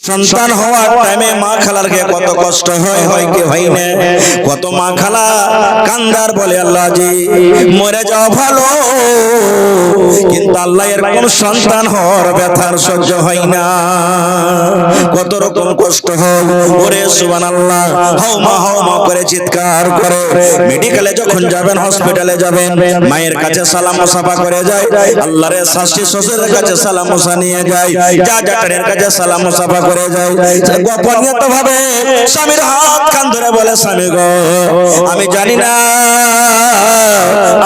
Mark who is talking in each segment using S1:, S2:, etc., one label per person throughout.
S1: সন্তান হওয়ার টাইমে মা খালার কে কত কষ্ট হয় কি হয় না, কত মা খালা কান্দার বলে আল্লাহ জি মরে যাও ভালো, কিন্তু আল্লাহ এরকম সন্তান হওয়ার ব্যথার সহ্য হয় না, কত রকম কষ্ট হয়। ওরে সুবহানাল্লাহ, হাও মা করে চিৎকার করে মেডিকেলে যখন যাবেন, হসপিটালে যাবেন, মায়ের কাছে সালাম মুসাফা করে যায়, আল্লাহর শাশি শ্বশুরের কাছে সালাম মুসা নিয়ে যায়, যা জাটারের কাছে সালাম মুসাফা করে যায়। গোপনীয়ত ভাবে স্বামীর হাত কান ধরে বলে, স্বামী গো আমি জানি না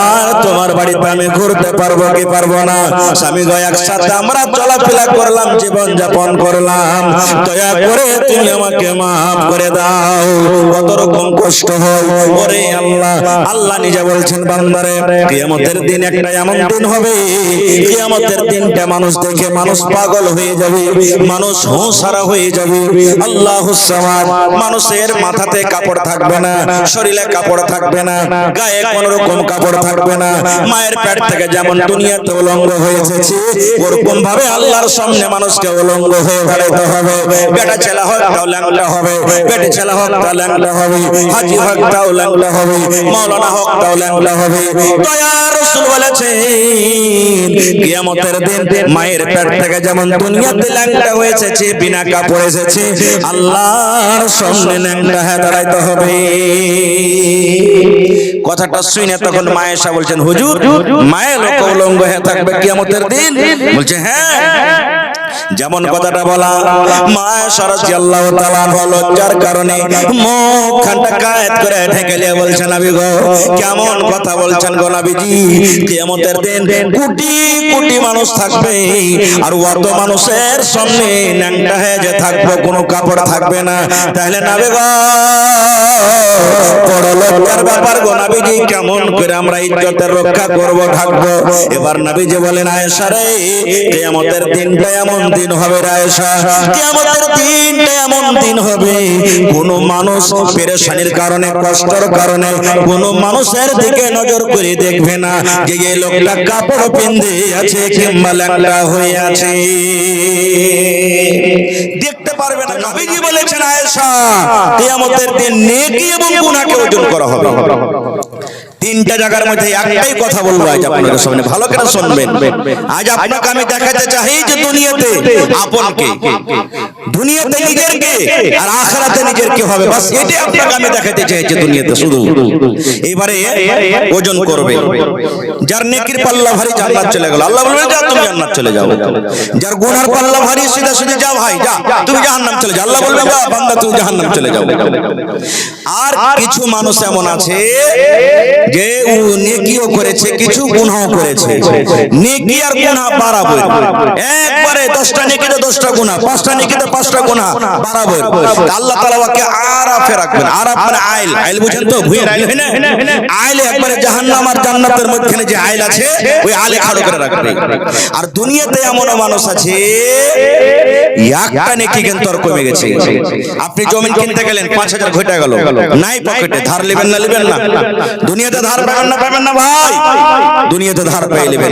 S1: আর তোমার বাড়িতে আমি ঘুরতে পারবো কি পারবো না, স্বামী গো একসাথে আমরা চলাফেরা করলাম, জীবন যাপন করলাম, দয়া করে তুমি আমাকে মাফ করে দাও। কত রকম কষ্ট হয়। ওরে আল্লাহ, আল্লাহ নিজে বলছেন বান্দারে কিয়ামতের দিন একটা এমন দিন হবে, কিয়ামতের দিনটা মানুষ দেখে মানুষ পাগল হয়ে যাবে, মানুষ হুঁশহারা হয়ে যাবে। আল্লাহুস সামাদ, মানুষের মাথাতে কাপড় থাকবে না, শরীরে কাপড় থাকবে না, গায়ে কোন রকম কাপড় থাকবে না, মায়ের পেট থেকে যেমন দুনিয়াতে উলঙ্গ হয়ে এসেছে ওরকম ভাবে আল্লাহর সামনে মানুষকে উলঙ্গ হয়ে দাঁড়াতে হবে। বেটা ছেলে হোক তাও ল্যাংড়া হবে, বেটি ছেলে হোক তাও ল্যাংড়া হবে, হাজি হোক তাও ল্যাংড়া হবে, মাওলানা হোক তাও ল্যাংড়া হবে। দয়া রাসূল বলেছেন কিয়ামতের দিন মায়ের পেট থেকে যেমন দুনিয়াতে ল্যাংড়া হয়ে এসেছে, বিনা কাপড়ে এসেছে, আল্লাহর সামনে ল্যাংড়া হয়ে দাঁড়াইতে হবে। কথাটা শুনে তখন মা আয়েশা বলছেন, হুজুর মায়ের লোক উলঙ্গ হয়ে থাকবে কিয়ামতের দিন? বলছে হ্যাঁ, যেমন কথাটা বলা মা আয়েশা রাদিয়াল্লাহু তাআলা লজ্জার কারণে মুখখানটা কায়েত করে ঢেকে নিয়ে বলছেন, নবী গো কেমন কথা বলছেন গো নবীজি, কিয়ামতের দিন কোটি কোটি মানুষ থাকবে, আর অত মানুষের সামনে ন্যাংটা হয়ে যে থাকবো, কোনো কাপড় থাকবে না, তাহলে নবী গো বড় লজ্জার ব্যাপার গো নবীজি, কেমন করে আমরা ইজ্জতের রক্ষা করব, থাকবো? এবার নবীজি বলেন, আয়েশা রে কিয়ামতের দিনটা এমন দিন হবে রে আয়েশা, কিয়ামতের দিনটা এমন দিন হবে কোন মানুষ পেরেশানির কারণে, কষ্টের কারণে কোন মানুষের দিকে নজর করে দেখবে না যে এই লোকটা কাপড় পিন্দে আছে কিংবা ল্যাংড়া হয়ে আছে, দেখতে পারবে না। নবীজি বলেছেন আয়েশা কিয়ামতের দিন নেকি এবং গুনাহকে ওজন করা হবে। তিনটা জায়গার মধ্যে একটাই কথা বলবো আজ আপনাদের সামনে, ভালো করে শুনবেন। আজ আপনাকে আমি দেখাতে চাই যে দুনিয়াতে আপনকে, দুনিয়াতে নিজেরকে, আর আখিরাতে নিজের কি হবে, বাস এটাই আপনাকে আমি দেখাতে চাই যে দুনিয়াতে শুধু। এবারে ওজন করবে, যার নেকির পাল্লা ভারী জান্নাত চলে গেল, আল্লাহ বলবে যা তুমি জান্নাত চলে যাও। যার গুনার পাল্লা ভারী, সিধা সিধা যা ভাই যা তুমি জাহান্নাম চলে যাও, আল্লাহ বলবে যা বান্দা তুমি জাহান্নাম চলে যাও। আর কিছু মানুষ এমন আছে যে ও নেকিও করেছে, কিছু গুনাহও করেছে, নেকি আর গুনাহ বরাবর, একবারে 10টা নেকিতে 10টা গুনাহ, 5টা নেকিতে 5টা গুনাহ বরাবর। আল্লাহ তাআলা ওকে আরাফে রাখবেন। আরাফ মানে আইল, আইল বুঝেন তো, ভুঁইয়ের আইল হয় না, আইলে একবারে জাহান্নাম আর জান্নাতের মধ্যখানে যে আইল আছে ওই আইলে খাড়ো করে রাখবে। আর দুনিয়াতে এমন মানুষ আছে একটা নেকি কিন্তু আর কমে গেছে। আপনি জমি কিনতে গেলেন, 5000 ঘটে গেল, নাই পকেটে, ধার নেবেন না নেবেন না? দুনিয়াতে ধার পাবেন না ভাই, দুনিয়াতে ধার পেয়ে নেবেন।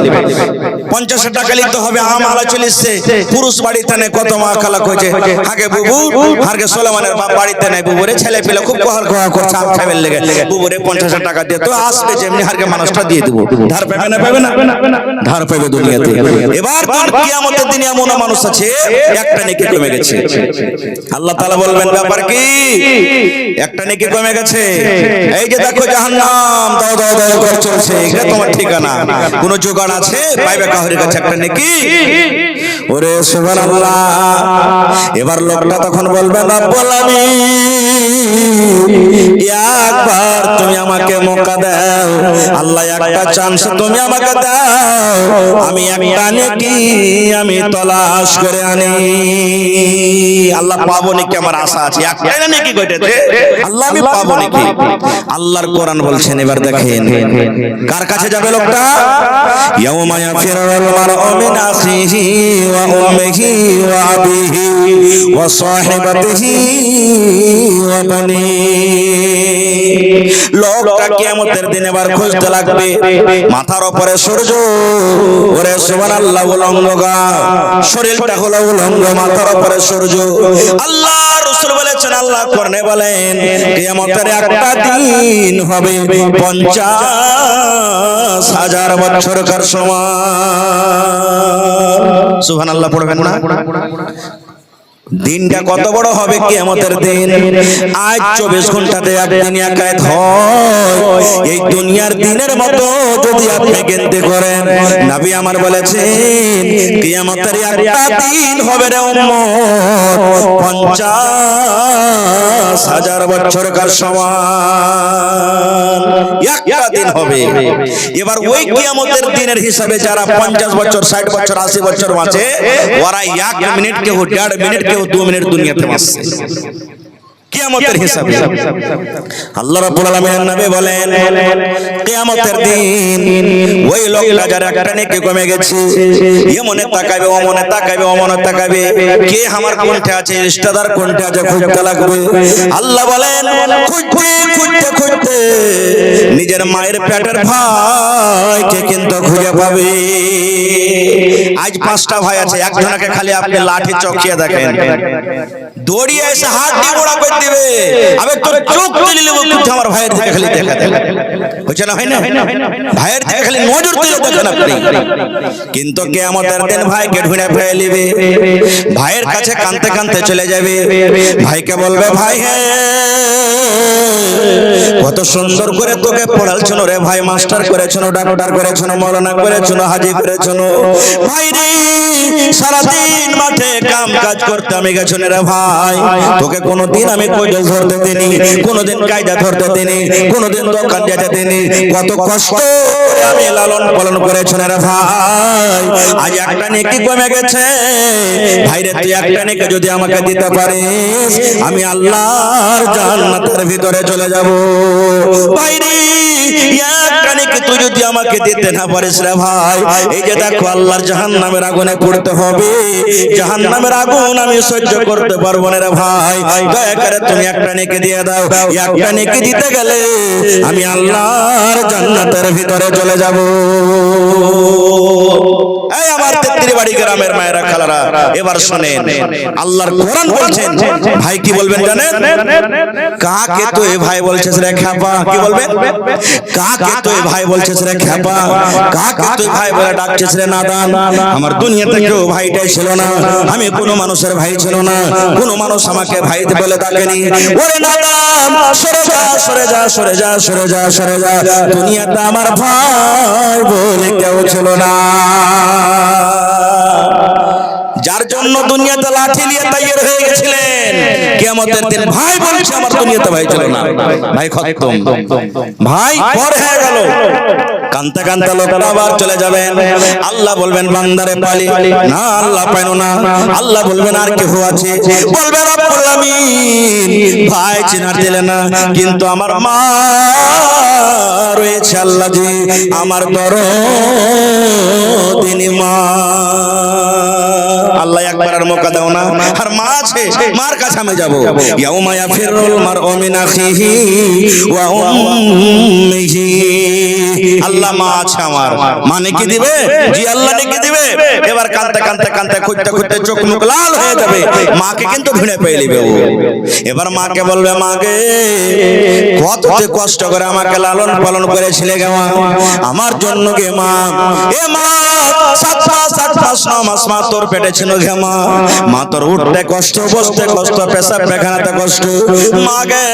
S1: 50 টাকা লিখতে হবে, আমালা চলেছে পুরুষ বাড়িতে নেই, কত মা খালা কইছে আগে বুবু আগে সোলেমানের বাড়িতে নেই, বুবুরে ছেলে পেলে খুব কহল কহা করছে আম খাবেন লেগে, বুবুরে 50 টাকা দিয়ে তো আসবে, যেমনি হারকে মানুষটা দিয়ে দেব, ধার পাবে না পাবে না? ধার পাবে দুনিয়াতে। এবার কিয়ামতের দিনে এমন মানুষ আছে একটা নেকি কমে গেছে, আল্লাহ তাআলা বলবেন ব্যাপার কি, একটা নেকি কমে গেছে, এই যে দেখো জাহান্নাম দাও দাও দাও করে চলছে, এটা তোমার ঠিকানা, কোন জোগাড় আছে পাইবে কাহরের কাছে একটা নেকি? ওরে সুবহানাল্লাহ। এবার লোকটা তখন বলবে রব্বুল আলামিন একবার তুমি আমাকে মৌকা দাও, আল্লাহ একটা চান্স তুমি আমাকে দাও, আমি একটা নেকি আমি তলাশ করে আনি। আল্লাহ পাবো নাকি, আমার আশা আছে, একটাই নেকি কইতেছে আল্লাহ আমি পাবো নাকি? আল্লাহর কোরআন বলছেন, এবার দেখেন কার কাছে যাবে লোকটা, ইয়াউমা ইয়াফিরুল মারউ মিন আখিহি ওয়া উম্মিহি ওয়া আবিহি ওয়া সাহিবাতিহি ওয়া বানিহি। লোকটা কিয়ামতের দিনে এবার খুঁজতে লাগবে, মাথার উপরে সূর্য, ওরে সুবহানাল্লাহ, উলঙ্গ গা, শরীরটা হলো উলঙ্গ, মাথার উপরে সূর্য, আল্লাহ রাসূল বলেছেন, আল্লাহ কোরআনে বলেন কিয়ামতের একটা দিন হবে 50,000 বছরকার সমান। সুবহানাল্লাহ পড়বেন না? দিনটা কত বড় হবে কিয়ামতের দিন। আজ 24 ঘন্টাতে একদিন একাত হয়। এই দুনিয়ার দিনের মতো যদি আপনি গণতে করেন, নবী আমার বলেছেন কিয়ামতের একটা দিন হবে রে উম্মত 50,000 বছরকার সমান। একটা দিন হবে। এবার ওই কিয়ামতের দিনের হিসাবে যারা 50 বছর 60 বছর 80 বছর বাঁচে, ওরা 1 মিনিট কেউ 1.5 মিনিট কেউ 2 মিনিট দুনিয়াতে বাঁচছে কিয়ামতের হিসাবে। আল্লাহ রাব্বুল আলামিন নবী বলেন কিয়ামতের দিন ওই লোকটা যার একটা নেকি কমে গেছে, এমনে তাকাবে ওমনে তাকাবে ওমনে তাকাবে, কে আমার কোনটা আছে রিশতেদার কোনটা আছে খুঁজতে লাগবে। আল্লাহ বলেন খুঁজতে খুঁজতে খুঁজতে নিজের মায়ের পেটের ভাইকে কিন্তু খুঁজে পাবে। আজ 5টা ভাই আছে, একজনকে খালি আপনি লাঠি চকিয়ে দেখেন, দৌড়িয়ে এসে হাত দিয়ে গোড়া করে দিবে, আবে তোর চোখ তুলে নেব কিন্তু আমার ভাইয়ের দিকে খালি দেখা দেখ, হচ্ছে না হয় না? ভাইয়ের দিকে খালি নজর তুলে দেখেন আপনি। কিন্তু কিয়ামতের দিন ভাইকে ঢুঁড়ে ফেলে নেবে, ভাইয়ের কাছে কাঁদতে কাঁদতে চলে যাবে, ভাইকে বলবে ভাই হ্যাঁ কত সুন্দর করে তোকে পড়ালছিল রে ভাই, মাস্টার করেছিল, ডাক্তার করেছিল, মৌলানা করেছিল, হাজি করেছিল, ভাই রে সারাদিন মাঠে কাম কাজ করতে আমি গেছিল রে ভাই, তোকে কোনোদিন আমি কোজল ধরতে দিইনি, কোনোদিন কায়দা ধরতে দিইনি, কোনোদিন দোকান যেতে দিইনি, কত কষ্ট করে আমি লালন পালন করেছিল রে ভাই, আজ একটা নেকি কমে গেছে, ভাই রে তুই একটা নেকি যদি আমাকে দিতে পারিস আমি আল্লাহর জান্নাতের ভিতরে চলে যাব। ভাই রে একটা নেকি তুই যদি আমাকে দিতে না পারিস রে ভাই, এই যে দেখো আল্লাহর জাহান্নামের আগুনে পড়তে হবে, জাহান্নামের আগুন আমি সহ্য করতে পারবো না রে ভাই, দয়া করে তুমি একটা নেকি দিয়ে দাও। একটা নেকি দিতে গেলে আমি আল্লাহর জান্নাতের ভিতরে চলে যাব। এই আমার তেত্রি বাড়ি গ্রামের মায়েরা খালারা এবার শুনেন, আল্লাহর কোরআন বলছেন ভাই কি বলবেন জানেন? কাকে তো এই ভাই বলছিস রে খ্যাপা, কি বলবেন? কাকে তো এই ভাই বলছিস রে খ্যাপা, কাকে তুই ভাই বলে ডাকছিস রে নাদান? আমার দুনিয়াতে কেউ ভাইটাই ছিল না, আমি কোনো মানুষের ভাই ছিল না, কোনো মানুষ আমাকে ভাই বলে ডাকেনি। ওরে নাদান সরে যা সরে যা সরে যা সরে যা সরে যা, দুনিয়াতে আমার ভাই বলে কেউ ছিল না। যার জন্য দুনিয়াতে লাঠি নিয়ে তৈরি হয়ে গেছিলেন, কিয়ামতের দিন ভাই বলছে আমার দুনিয়াতে ভাই ছিল না, ভাই খতম, ভাই পর হয়ে গেল। কান্তা কান্তা লোকটা আবার চলে যাবেন, আল্লাহ বলবেন বান্দারে পালি না, আল্লাহ পাইনো না, আল্লাহ বলবেন আর কেউ আছে, বলবে রব্বুল আমিন ভাই চিনার দিলে না, কিন্তু আমার মা রয়েছে আল্লাহ জি আমার দরদিনী মা। আল্লাহ একবার আর মৌকা দাও না, আর মা আছে, মার কাছে আমি যাব। ইয়াউমা ইয়াফিরুল মারউ মিন আখিহি ওয়া উম্মিহি, আল্লাহ মা আছে আমার, মা নেকি দিবে, জি আল্লাহ নেকি দিবে। এবার কাঁদতে কাঁদতে কাঁদতে খুঁজতে খুঁজতে চোখ মুখ লাল হয়ে যাবে, মাকে কিন্তু ভিড়ে পেয়ে নিবে ও। এবার মাকে বলবে মাকে কত কষ্ট করে আমাকে লালন পালন করেছিলে গে মা, আমার জন্য গে মা, এ মা 7 মাস 9 মাস মা তোর পেটে ছিল গে মা, মা তোর উঠতে কষ্ট, বসতে কষ্ট, পেশাব পায়খানাতে কষ্ট, মা গে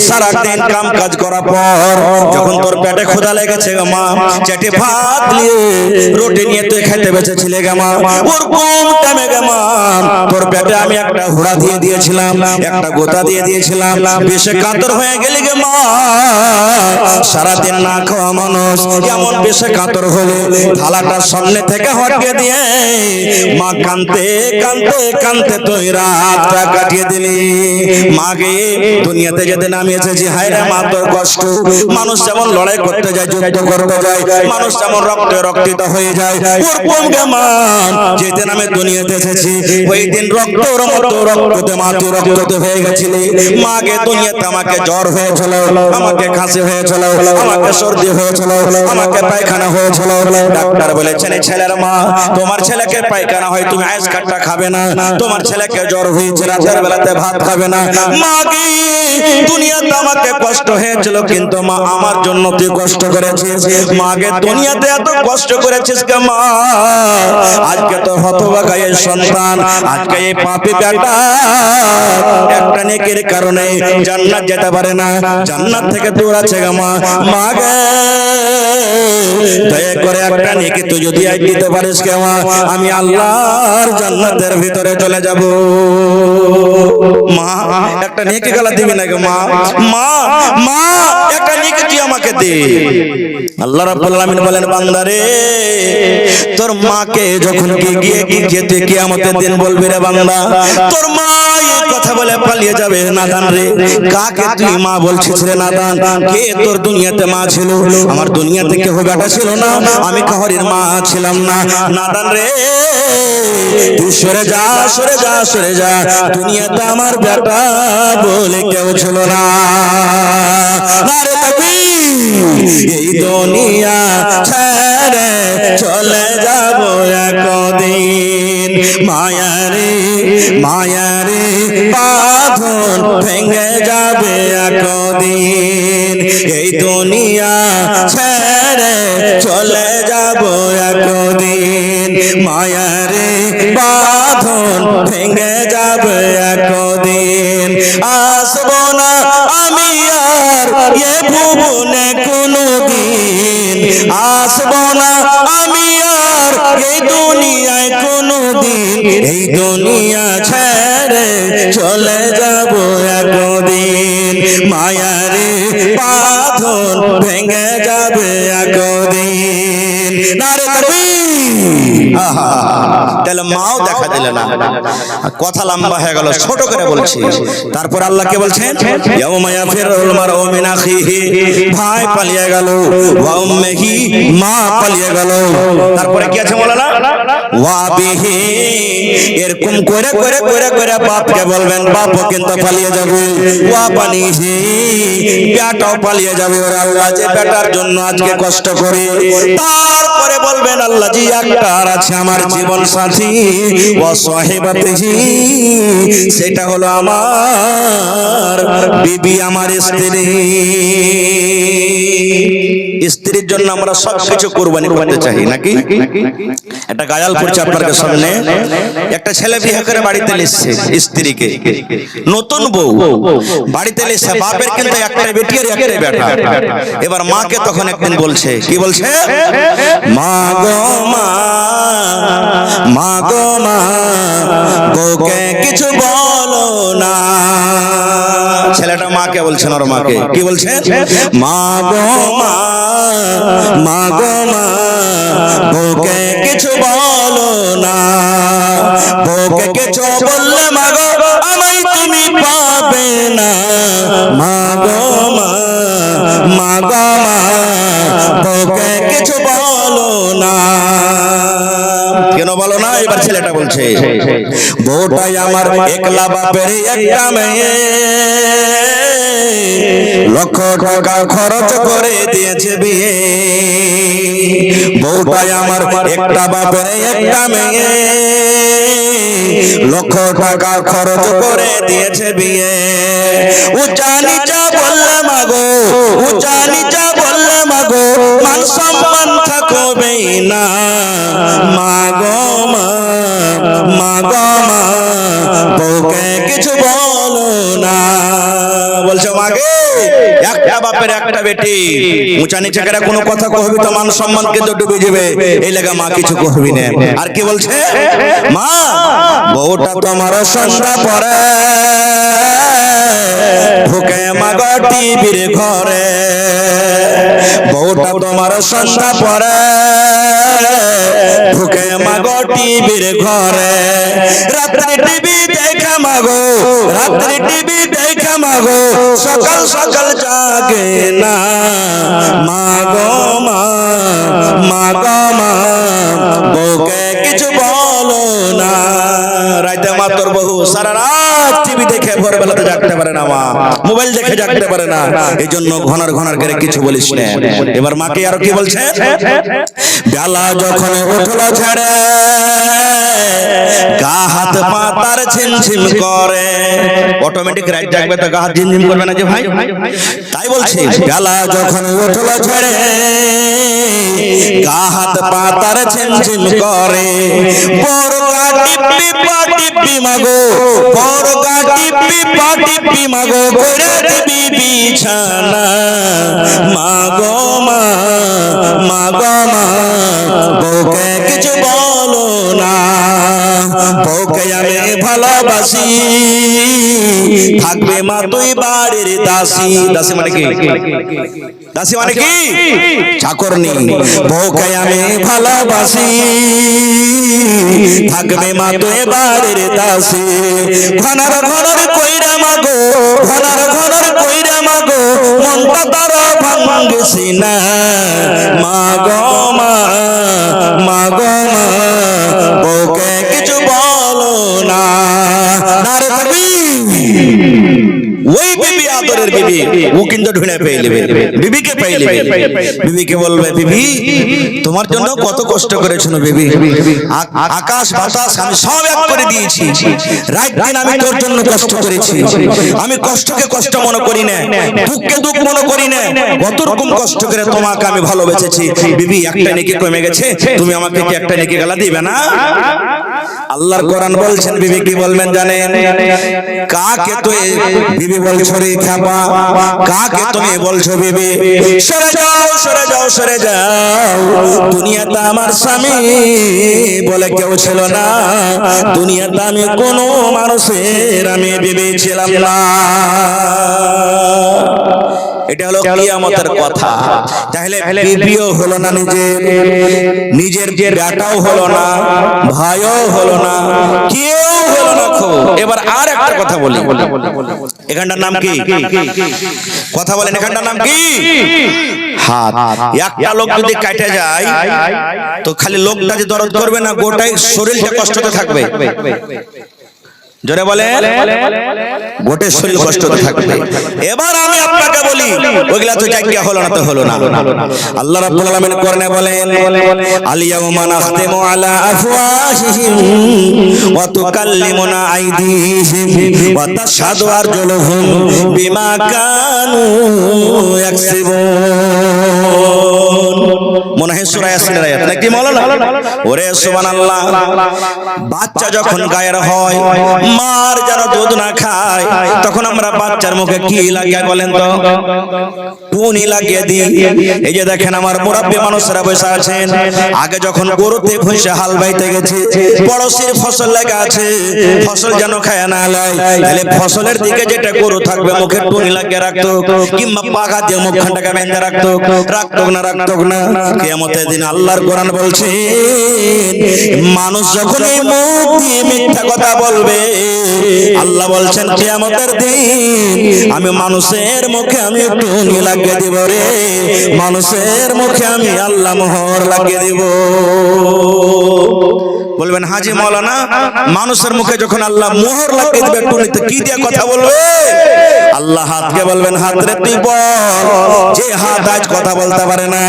S1: সারাদিন কাম কাজ করার পর যখন তোর পেটে ক্ষুধা লেগেছে গে মা, চেটে ভাত নিয়ে রুটি নিয়ে তুই খেতে বেঁচেছিলে গে মা, ওর কোন টাইমে গে মা তোর পেটে আমি একটা ঘোড়া দিয়ে দিয়েছিলাম, একটা গোতা দিয়ে দিয়েছিলাম, বেশে কাতর হয়ে গেলি গে মা, সারাদিন না খাওয়া মানুষ কেমন বেশে কাতর হলে থালাটা সামনে থেকে হটিয়ে দিয়ে মা কাঁদতে কাঁদতে কাঁদতে তুই রাতটা কাটিয়ে দিলি। মাকে দুনিয়াতে যেতে নামিয়ে এসেছি, হায় রে মা তোর কষ্ট, মানুষ যেমন লড়াই করতে যায়, যুদ্ধ করতে যায়, মানুষ যেমন রক্তে রক্তিত হয়ে যায়, ওরকম মান যেদিন আমি দুনিয়াতে এসেছি ওই দিন রক্তর মতো রক্ততে মাতু রক্ততে হয়ে গেছিলে। মাকে দুনিয়াতে আমাকে জ্বর হয়েছিল, আমাকে কাশি হয়েছিল, আমাকে সর্দি হয়েছিল, আমাকে পায়খানা হয়েছিল। ডাক্তার বলেছেন ছেলের মা, তোমার ছেলেকে পায়খানা হয়, তুমি আইস কাটটা খাবে না। তোমার ছেলেকে জ্বর হয়েছে, রাতের বেলাতে ভাত খাবে না। মাকে দুনিয়াতে আমাকে কষ্ট হয়েছিল, কিন্তু মা আমার জন্য তুই কষ্ট করেছিস। মাকে দুনিয়াতে এত কষ্ট করেছিস কে মা? আজকে তোর হতভাগা এই সন্তান, আজকে এই পাপী বেটা একটা নেকির কারণে জান্নাত যেতে পারে না, জান্নাত থেকে দূর আছে গে মা। মাগে দয়া করে একটা নেকি তুই যদি আজ দিতে পারিস কে মা, আমি আল্লাহর জান্নাতের ভিতরে চলে যাব। মা একটা নেকি গালা দিবি না গে মা? মা মা একটা নেকি তুই আমাকে দে। আল্লাহ রাব্বুল আলামিন বলেন বান্দারে, তোর মাকে যখন গিয়ে তুই কিয়ামতের দিন বলবি রে বান্দা, তোর মা এই কথা বলে পালিয়ে যাবে। নাদান রে, কাকে তুই মা বলছিস রে নাদান? কে তোর দুনিয়াতে মা ছিল? আমার দুনিয়াতে কেউ বেটা ছিল না, আমি কাহরির মা ছিলাম না। নাদান রে, তুই সরে যা, সরে যা, সরে যা। দুনিয়াতে আমার বেটা বলে কেউ ছিল না। আরে এই দুনিয়া ছেড়ে চলে যাব একদিন, মায়ারে মায়ারে বাঁধন ভেঙে যাবে একদিন। এই দুনিয়া ছেড়ে চলে যাব একদিন, মায়ারে বাঁধন ভেঙে যাবে একদিন। আসবো না আমি আর এ ভুবনে কোনদিন, আসবো না আমি আর এই দুনিয়ায় কোনদিন। এই দুনিয়া ছেড়ে চলে যাব একদিন, মায়ারে বাঁধন ভেঙে যাবে একদিন। নারে তাকবীর। আহা, তাহলে মাও দেখা দিলে না। কথা লম্বা হয়ে গেল, ছোট করে বলছি। তারপর আল্লাহ কে বলছেন, ইয়াউমা ইয়াফিরুল মারউ মিন আখিহি, ভাই পালিয়ে গেল, ওয়া উম্মিহি, মা পালিয়ে গেল। তারপরে কি আছে বলো না, ওয়া বিহি, এরকম করে করে করে করে বাপকে বলবেন, বাপও কিন্তু পালিয়ে যাবে। ওয়া বানিহি, বেটাও পালিয়ে যাবে। ওর আল্লাহ যে বেটার জন্য আজকে কষ্ট করি, তারপরে বলবেন আল্লাহ জি একটা আর আছে আমার জীবন সাথী, ওয়া সাহিবাতিহি, সেটা হলো আমার বিবি, আমার স্ত্রী। স্ত্রীর জন্য আমরা সবকিছু কুরবানি করতে চাই নাকি? একটা গায়াল করছে আপনাদের সামনে। একটা ছেলে বিয়ে করে বাড়িতে এসেছে স্ত্রীকে, নতুন বউ বাড়িতে এসেছে, বাপের কিন্তু একটা বেটি আর একটা বেটা। এবার মাকে তখন একদিন বলছে, কি বলছে, মা গো মা, মা গো মা, বউকে কিছু বলো না। ছেলেটা মাকে বলছেন, ওর মাকে কি বলছেন, মা গো মা, মা গো মা, বউকে কিছু বলো না। বউকে কিছু বললে মা গো আমায় তুমি পাবে না। মা গো মা, মা গো মা, বউকে কিছু বলো না। কেন বলো না? এবার ছেলেটা বলছে, বউটাই আমার একলা বাপের একটা মেয়ে, লক্ষ টাকা খরচ করে দিয়েছে বিয়ে। বউটাই আমার একটা বাপের একটা মেয়ে, লক্ষ টাকা খরচ করে দিয়েছে বিয়ে। উঁচা নিচা বললে মাগো, উঁচা নিচা বললে মাগো, মান সম্মান থাকবে না। মাগো মা, মাগো মা, বউকে কিছু বলো না। বলছে মাগে একটা বাপের একটা বেটি, উঁচা নিচা করে কোনো কথা কহবি তো মান সম্মান কিন্তু ডুবে যাবে, এই লাগা মা কিছু কহবি না। আর কি বলছে, মা বউটা তোমার সন্ধ্যা পরে ঢুকে মাগো টিভির ঘরে। বউটা তোমার সন্ধ্যা পরে ঢুকে মাগো টিভির ঘরে, রাত্রে টিভি দেখে মাগো, রাত্রে টিভি দেখে মাগো, সকাল সকাল জাগে না মাগো মা, মাগো মা, বউকে কিছু বলো না। রাইতে মা তোর বহু সারা রাত টিভি দেখে ভোরবেলাতে জাগতে পারে না, মা মোবাইল দেখে জাগতে পারে না, এই জন্য ঘনার ঘনার করে কিছু বলিস না। এবার মাকে আরো কি বলছে, বেলা যখন উঠলো ছেড়ে গা হাত পা তার ঝিমঝিম করে, অটোমেটিক রাইট জাগবে তো গা হাত ঝিমঝিম করবে না যে ভাই, তাই বলছি বেলা যখন উঠলো ছেড়ে গা হাত পা তার ঝিমঝিম করে, বড় গা টিপি পা টিপি মাগো, বড় গা টিপি পা টিপি মাগো, করে দিবি বিছানা মাগো মা, মাগো মা, বউকে কিছু বলো না, বউকে আমি ভালোবাসি, থাকবে মা তুই বাড়ির দাসী। দাসী মানে কি, দাসী মানে কি চাকরনি, বউকে আমি ভালোবাসি, থাকবে মা তুই বাড়ির দাসী, ঘনার ঘনার কইরা মাগো, ঘনার ঘনার কইরা মাগো, মনটা তার ভাঙ্গিসি না মাগো মা, মাগো মা, বউকে কিছু বলো না। নারে তাকবীর। ওই বিবি আদরের বিবি, ও কিন্তু ঢুনে পেয়ে নেবে, বিবিকে পেয়ে নেবে, বিবিকে বলবে বিবি তোমার জন্য কত কষ্ট করেছিল বিবি, আকাশ বাতাস আমি সব এক করে দিয়েছি, রাত দিন আমি তোর জন্য কষ্ট করেছি, আমি কষ্টকে কষ্ট মনে করি না, দুঃখকে দুঃখ মনে করি না, কত রকম কষ্ট করে তোমাকে আমি ভালোবেসেছি, বিবি একটা নেকি কমে গেছে, তুমি আমাকে কি একটা নেকি গালা দিবে না? আল্লাহর কোরআন বলছেন বিবি কি বলবেন জানেন, কাকে তুই বিবি বলছো রে খাবা, কাকে তুমি বলছো বিবি, সরে যাও সরে যাও সরে যাও, দুনিয়াতে আমার স্বামী বলে কেউ ছিল না, দুনিয়াতে আমি কোন মানুষের আমি বিবি ছিলাম না। এটা হলো কিয়ামতের কথা। তাহলে বিবিও হলো না, নিজের বেটাও হলো না, ভাইও হলো না, কেউ হলো না। এবার আর একটা কথা বলি, এখানটার নাম কি, কথা বলেন এখানটার নাম কি, হাত। একটা লোক যদি কাটে যায় তো খালি লোকটা যে দরদ করবে না, গোটাই শরীরটা কষ্টতে থাকবে, জোরে বলে গোটে শরীর কষ্টতে থাকবে। এবার আমি আপনাকে বলি ওইগুলা তো জায়গা হলো না তো হলো না। আল্লাহ রাব্বুল আলামিন কোরআনে বলেন আল-ইয়াওমা নাখতিমু আলা আফওয়াহিহিম ওয়া তুকাল্লিমুনা আইদিহিম ওয়া তাশহাদু আরজুলুহুম বিমা কানু ইয়াকসিবুন। মনে হয় সূরা ইয়াসিনের আয়াত নাকি মাওলানা? ওরে সুবহানাল্লাহ, বাচ্চা যখন গায়ের হয়, মার যেন দুধ না খায়, তখন আমরা বাচ্চার মুখে কি লাগিয়ে বলেন তো, টুনি লাগিয়ে দিই। এই যে দেখেন আমার মুরাব্বি মানুষরা বসে আছেন, আগে যখন গরুতে ভুঁইসে হাল বাইতে গেছে, পড়োশির ফসল লেগে আছে, ফসল যেন খায় না লয়, তাহলে ফসলের দিকে যেটা গরু থাকবে মুখে টুনি লাগিয়ে রাখতো, কিংবা পাগা দিয়ে মুখখানটাকে বেঁধে রাখতো, রাখতো না রাখতো না। কিয়ামতের দিন আল্লাহর কোরআন বলছে মানুষ যখন এই মুখ দিয়ে মিথ্যা কথা বলবে, আল্লাহ বলছেন কিয়ামতের দিন আমি মানুষের মুখে আমি টুনি লাগিয়ে দিব রে, মানুষের মুখে আমি আল্লাহ মোহর লাগিয়ে দিব। বলবেন হাজি মাওলানা, মানুষের মুখে যখন আল্লাহ মোহর লাগিয়ে দিবে টুনিতে, কি দিয়ে কথা বলবে? আল্লাহ হাতকে বলবেন হাত রে তুই বল, যে হাত আজ কথা বলতে পারে না,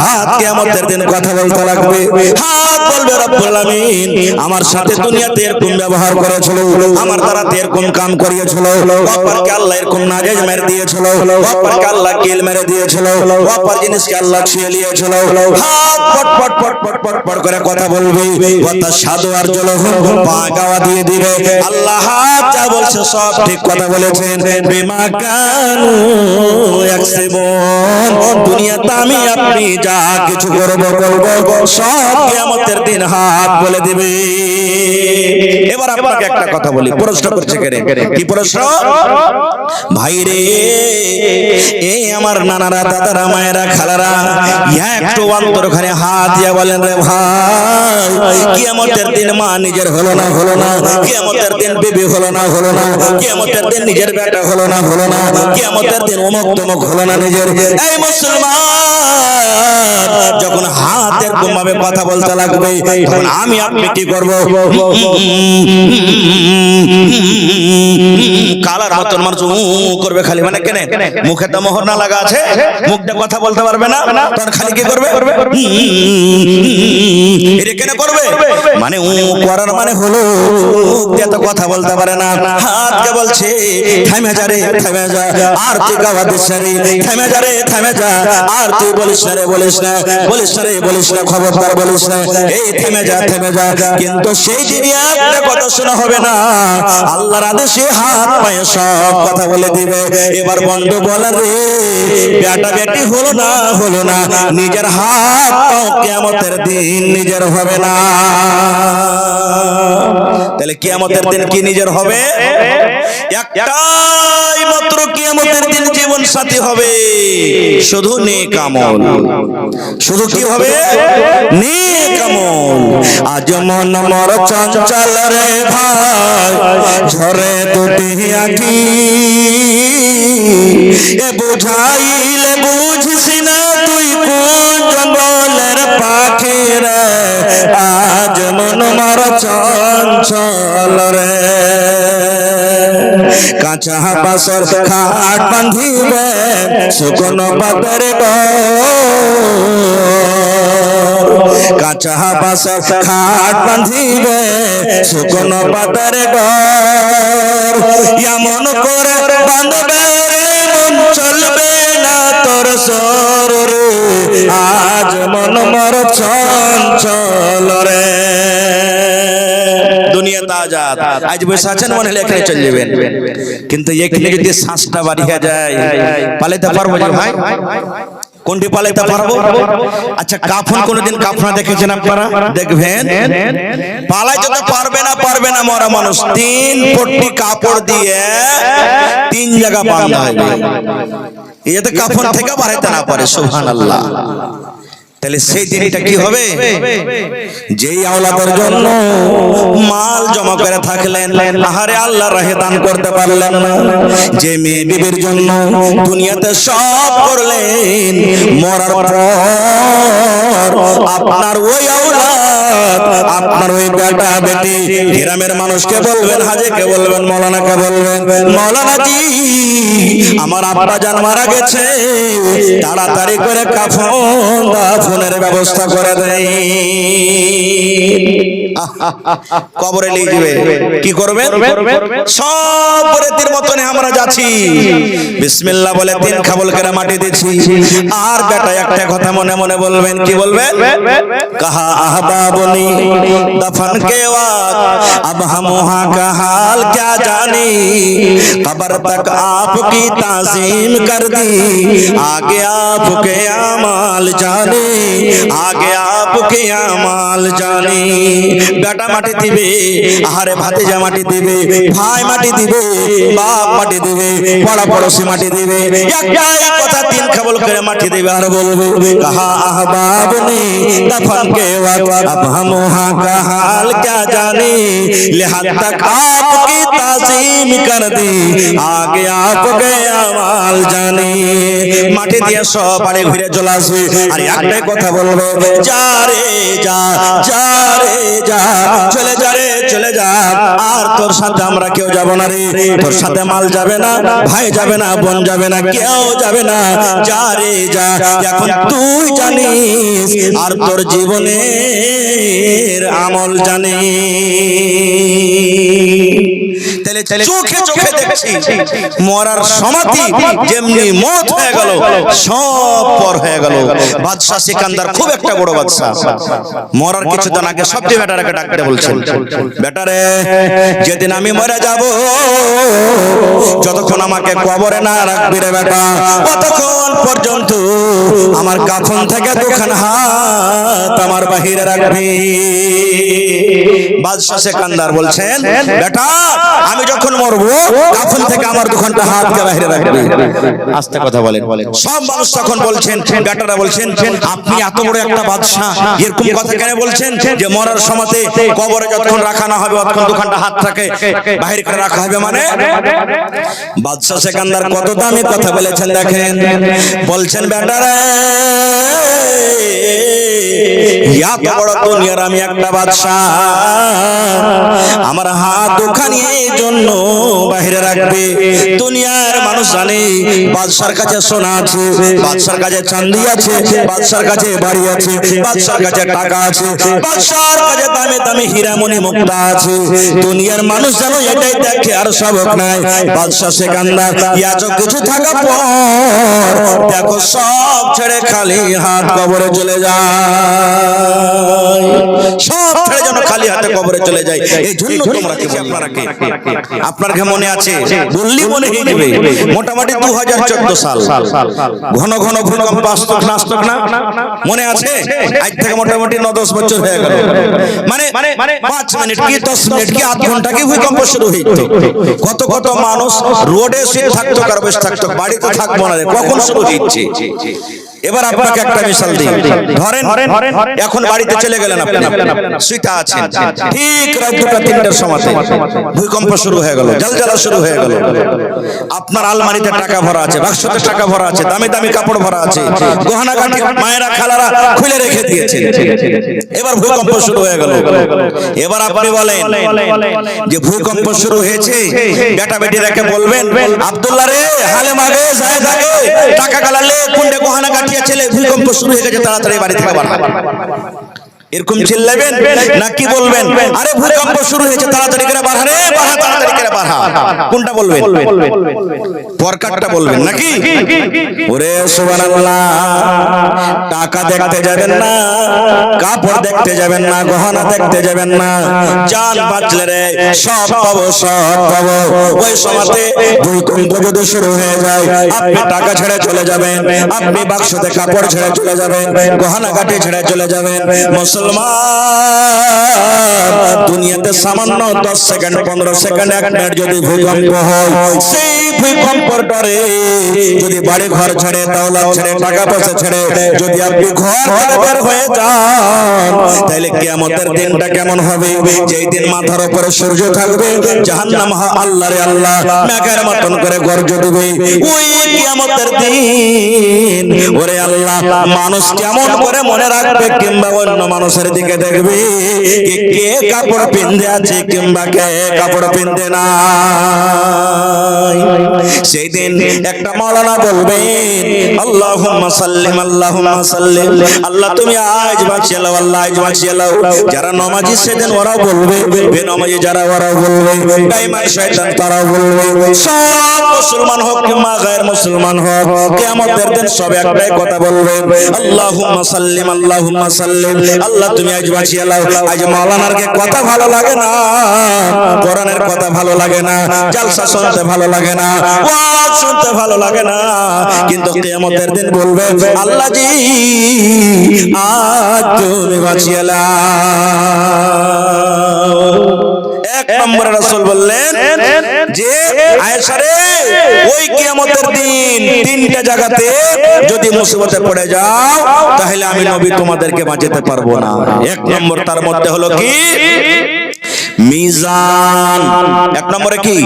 S1: হাত কিয়ামতের দিন কথা বলতে লাগবে। হাত বলবে রব্বুল আলামিন আমার সাথে দুনিয়াতে এরকম ব্যবহার করেছিল, আমার দ্বারা এরকম কাম করিয়েছিল, বাপারকে আল্লাহ এরকম নাজায়েজ মেরে দিয়েছিল, বাপারকে আল্লাহ কিল মেরে দিয়েছিল, বাপার জিনিসকে আল্লাহ ছুঁয়ে নিয়েছিল। হাত পট পট পট পট পট পট করে কথা বলবে। ওয়া সাধু আর জলহ পা গাওয়া দিয়ে দিবে। আল্লাহ যা বলছে সব ঠিক কথা বলেছেন। বিমা কানু ইয়াকসিবুন, দুনিয়াতে আমি আপনি যা কিছু করব সব কিয়ামতের দিন হাত বলে দিবে। এবার আপনাকে একটা কথা বলি, প্রশ্ন করছে কেন? কি প্রশ্ন? ভাই রে, এই আমার নানারা, দাদারা, মায়েরা, খালারা, একটু অন্তরখানে হাত দিয়ে বলেন রে ভাই, কিয়ামতের দিন মা নিজের হলো না, হলো না, কিয়ামতের দিন বিবি হলো না, হলো না, কিয়ামতের দিন নিজের বেটা হলো না, হলো না, কিয়ামতের দিন অমুক তমুক হলো না নিজের। এই মুসলমান যখন হাত এরকম ভাবে কথা বলতে লাগবে, তখন আমি আপনি কি করব? কালার মতন মানুষ করবে খালি, মানে কেন? মুখে তো মোহর না লাগা আছে, মুখটা কথা বলতে পারবে না, তখন খালি কি করবে? এটা কেন করবে? মানে করার মানে হলো এত কথা বলতে পারে না। হাতকে বলছে থেমে যা রে, থেমে যা, আর তুই গাওয়া দিস রে, থেমে যা রে, থেমে যা, আর তুই বলিস না রে, বলিস না, বলিস না রে, বলিস না, খবরদার বলিস না, এই থেমে যা, থেমে যা। কিন্তু সেই দিনই একটা কথা শোনা হবে না, আল্লাহর আদেশে হাত পায়ে সব কথা বলে দিবে। এবার বন্ধু বলে রে, বেটা বেটি হলো না, হলো না, নিজের হাত কিয়ামতের দিন নিজের হবে না। তাহলে কিয়ামতের দিন কি নিজের হবে? একটাই মাত্র কিয়ামতের দিন জীবন সাথী হবে, শুধু নেক আমল। শুধু কি হবে? নেক আমল। আজ মন মর চঞ্চল রে ভাই, ঝরে দুটি আঁখি, এ বুঝাইলে বুঝিস না তুই কোন জঙ্গলের পাখি রে। আজ মন মর চঞ্চল রে, কাঁচা বাঁশের খাট বাঁধিবে শুকনো পাতের ঘর, কাঁচা বাঁশের খাট বাঁধিবে শুকনো পাতের ঘর। এমন করে বাঁধবে মন চলবে না তোর সরে, আজ মন মর চঞ্চল রে। দুনিয়াতে আজাদ, আজ বসে আছেন মনে হলে এখানে চলে যাবেন, কিন্তু এখানে যদি শ্বাসটা বাড়িয়ে যায় পালাইতে পারবো যে ভাই? কোনটি পালাইতে পারবো? আচ্ছা, কাফন কোনদিন কাফনা দেখেছেন আপনারা? দেখবেন পালাইতে তো পারবে না, পারবে না। মরা মানুষ 3 পট্টি কাপড় দিয়ে 3 জায়গা বাঁধা হবে, এতে কাফন থেকে বাড়াইতে না পারে। সুবহানাল্লাহ। তাহলে সেই দিনটা কি হবে? যেই আওলাদের জন্য মাল জমা করে থাকলেন, আহারে আল্লাহর রাহে দান করতে পারলেন না, যে মেয়ে বিবির জন্য দুনিয়াতে সব করলেন, মরার পর আপনার ওই আওলাদ, আপনার ওই বেটা বেটি গ্রামের মানুষকে বলবেন, হাজেকে বলবেন, মৌলানাকে বলবেন, মৌলানা জি আমার আব্বা জান মারা গেছে, তাড়াতাড়ি করে কাফন দাফনের ব্যবস্থা করে দেয়। কবরে নিয়ে যাবে, কি করবেন? সব রেতির মতনে আমরা যাচ্ছি, বিসমিল্লাহ বলে 3 খাবল করে মাটি দিচ্ছি। আর বেটা একটা কথা মনে মনে বলবেন, কি বলবেন? কাহা আহবাবনি দফন के वक्त अब हम वहाँ का हाल क्या जाने, कब्र तक आपकी ताज़ीम कर दी, आगे आपके अमाल जाने, आगे आपके अमाल जाने। बेटा माटी दिबे, आहारे भातीजा माटी दिबे, भाई माटी दिबे, बाप माटी दिबे, बड़ा पड़ोसी माटी दिबे, একটাই কথা 3 খাবল করে মাটি দিবে। আর বলবে कहा अहबाब ने दफन के वक्त अब हम वहाँ का हाल क्या जाने, लिहाज तक आपकी ताज़ीम कर दी, आगे आपके अमाल जाने। মাটি দিয়ে সব বাড়ি ঘুরে চলে আসবে, আর একটাই কথা বলবে, যা রে যা, যা রে যা, চলে যা রে চলে যা, আর তোর সাথে আমরা কেউ যাব না রে, তোর সাথে মাল যাবে না, ভাই যাবে না, বোন যাবে না, কেউ যাবে না, যা রে যা। এখন তুই জানিস আর তোর জীবনের আমল জানিস। তাহলে চোখে চোখে দেখছি মরার সমাধি যেমনি মত হয়ে গেল, সব পর হয়ে গেল। বাদশাহ সিকান্দার খুব একটা বড় বাদশাহ, মরার কিছুদিন আগে সবচেয়ে বেটারাকে ডাকতে বলছেন, বেটারে যেদিন আমি মরে যাব, যতক্ষণ আমাকে কবরে না রাখবি রে বেটা, ততক্ষণ পর্যন্ত আমার কাফন থেকে দুখান হাত আমার বাহিরে রাখবি। বাদশাহ সিকান্দার বলছেন, বেটা আমি যখন মরবো কাফন থেকে আমার দুখানটা হাতকে বাহিরে রাখবি। আস্তে কথা বলেন। সব মানুষ তখন বলছেন, বেটারা বলছেন, আপনি এত বড় একটা বাদশাহ এরকম কথা কেন বলছেন যে মরার সময়তে কবরে যতক্ষণ রাখা না হবে ততক্ষণ দুখানটা হাতটাকে বাহির করে রাখা হবে? মানে বাদশাহ সিকান্দার কত দামি কথা বলেছেন দেখেন। বলছেন, বেটারা এত বড় দুনিয়ার আমি একটা বাদশাহ, আমার হাত দুখানি এই জন্য বাহিরে রাখবে। দুনিয়ার মানুষ জানে বাদশার কাছে সোনা আছে, বাদশার কাছে চাঁদি আছে, বাদশার কাছে বাড়ি আছে, বাদশার কাছে টাকা আছে, বাদশার কাছে দামি দামি হীরামণি মুক্তা আছে। দুনিয়ার মানুষ জানো এটাই দেখে আর সবক নাই। বাদশাহ সিকান্দার এত কিছু থাকা পর দেখো সব ছেড়ে খালি হাত কবরে চলে যায়, সব ছেড়ে যেন খালি হাতে কবরে চলে যায়। এই জন্য তোমরা কি আপনার কি মনে আছে? বললি মনে হয়ে যাবে। মোটামুটি 2014 সাল ঘন ঘন ভূমিকম্প আসতক না আসতক না, মনে আছে? আজ থেকে মোটামুটি 9-10 বছর হয়ে গেল। মানে 5 মিনিট কি 10 মিনিট কি আধ ঘন্টা কি ভূমিকম্প শুরু হইতো। কত কত মানুষ রোডে শুয়ে থাকতো, কার বসে থাকতো, বাড়িতে থাকবো না, কখন শুরু হচ্ছে। এবার আপনাকে একটা মিশাল দিই, ধরেন এখন বাড়িতে চলে গেলেন, আপনি শুইতে আছেন, ঠিক রাত 2-3টার সময় ভূমিকম্প শুরু হয়ে গেল, জালজালা শুরু হয়ে গেল। আপনার আলমারিতে টাকা ভরা আছে, বাক্সতে টাকা ভরা আছে, দামি দামি কাপড় ভরা আছে, গহনা গাঁটি মায়েরা খালারা খুলে রেখে দিয়েছেন। এবার ভূমিকম্প শুরু হয়ে গেল। এবার আপনি বলেন যে ভূমিকম্প শুরু হয়েছে, বেটা বেটি রেখে বলবেন, আব্দুল্লাহ রে হালে মাগে যায় থাকে টাকা গালালে কুন্ডে গহনা ছেলে ভূমিকম্প শুরু হয়ে গেছে, তাড়াতাড়ি বাড়ি থেকে বাড়া। এরকম চিল্লাবেন নাকি বলবেন, আরে ভূমিকম্প শুরু হয়েছে তাড়াতাড়ি করে বাড়া রে বাড়া, তাড়াতাড়ি করে বাড়া? কোনটা বলবেন? পরকারটা বলবেন নাকি? ওরে সুবহানাল্লাহ, টাকা দেখতে যাবেন না, কাপড় দেখতে যাবেন না, গহনা দেখতে যাবেন না, জান বাঁচলে রে সব পাবো, সব পাবো। ওই সময়তে ভূমিকম্প যদি শুরু হয়ে যায়, আপনি টাকা ছেড়ে চলে যাবেন, আপনি বাক্সতে কাপড় ছেড়ে চলে যাবেন, গহনা গাঁটি ছেড়ে চলে যাবেন। মুসলমান, দুনিয়াতে সামান্য 10 সেকেন্ড 15 সেকেন্ড 1 মিনিট যদি ভূমিকম্প হয়, সেই ভূমিকম্পের ডরে যদি বাড়ি ঘর ছেড়ে, দৌলত ছেড়ে, টাকা পয়সা ছেড়ে যদি আপনি ঘর থেকে বের হয়ে যান, তাহলে কিয়ামতের দিনটা কেমন হবে? যেই দিন মাথার উপরে সূর্য থাকবে, জাহান্নাম আল্লাহ রে আল্লাহ মেঘের মতন করে গর্জ দিবে। ওই কিয়ামতের দিন ওরে আল্লাহ মানুষ কেমন করে মনে রাখবে, কিংবা অন্য মানুষের দিকে দেখবে কে কাপড় পিনতে আছে কিংবা কে কাপড় পিনতে না। সেই দিন একটা মাওলানা বলবেন, আল্লাহুম্মা সাল্লিম আল্লাহুম্মা সাল্লিম, আল্লাহ তুমি আজ বাঁচিয়ে লাও, আল্লাহ আজ বাঁচিয়ে লাও। যারা নামাজি সেদিন ওরাও বলবে, বেনামাজি যারা ওরাও বলবে, বেঈমান শয়তান তারাও বলবে, সব মুসলমান হোক কিংবা গায়র মুসলমান হোক, কিয়ামতের দিন সব একটাই কথা বলবে, আল্লাহুম্মা সাল্লিম আল্লাহুম্মা সাল্লিম, আল্লাহ তুমি আজ বাঁচিয়ে লাও। আজ মাওলানার কে কথা ভালো লাগে না, কোরআনের কথা ভালো লাগে না, জালসা শুনতে ভালো লাগে না, ওয়াজ শুনতে ভালো লাগে না, কিন্তু কিয়ামতের দিন বলবে, আল্লাহ জি আজ তুমি বাঁচিয়ে লাও। এক নম্বরে রাসূল বললেন যে আয়েশা রে, ওই কিয়ামতের দিন 3টা জায়গাতে যদি মুসিবতে পড়ে যাও, তাহলে আমি নবী তোমাদেরকে বাঁচাতে পারবো না। এক নম্বর তার মধ্যে হলো কি? মিজান। এক নম্বরে কি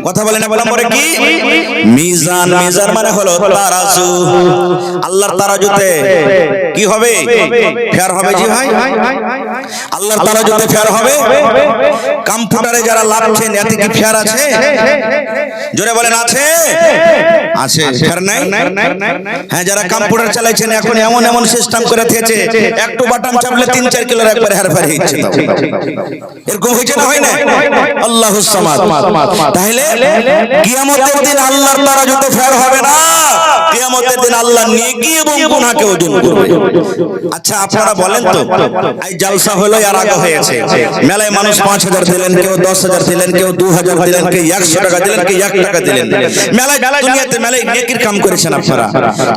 S1: কথা বলেন? এক নম্বরে কি? মিজান। মিজান মানে হলো তারাজু। আল্লাহর তারাজুতে কি হবে? ফেয়ার হবে। জি ভাই, আল্লাহর তারাজুতে ফেয়ার হবে। কম্পিউটারে যারা লাগছেন এতে কি ফেয়ার আছে? জোরে বলেন আছে? আছে, ফেয়ার নাই? হ্যাঁ, যারা কম্পিউটার চালাচ্ছেন এখন এমন এমন সিস্টেম করে দিয়েছে, একটু বাটন চাপলে 3-4 কিলোর একবার হেরফের হচ্ছে। এরকম হয়েছে না হয় না? আল্লাহুস সামাদ। তাহলে কিয়ামতের দিন আল্লাহর তারাজুতে ফের হবে না, কিয়ামতের দিন আল্লাহ নেকি এবং গুনাহকে ওজন করবে। আচ্ছা আপনারা বলেন তো, এই জলসা হলো আর আগে হয়েছে, মেলায় মানুষ 5000 দিলেন, কেউ 10000 দিলেন, কেউ 2000 দিলেন, কেউ 100 টাকা দিলেন, কেউ 1 টাকা দিলেন। মেলায় দুনিয়াতে মেলায় নেকির কাম করেছেন আপনারা,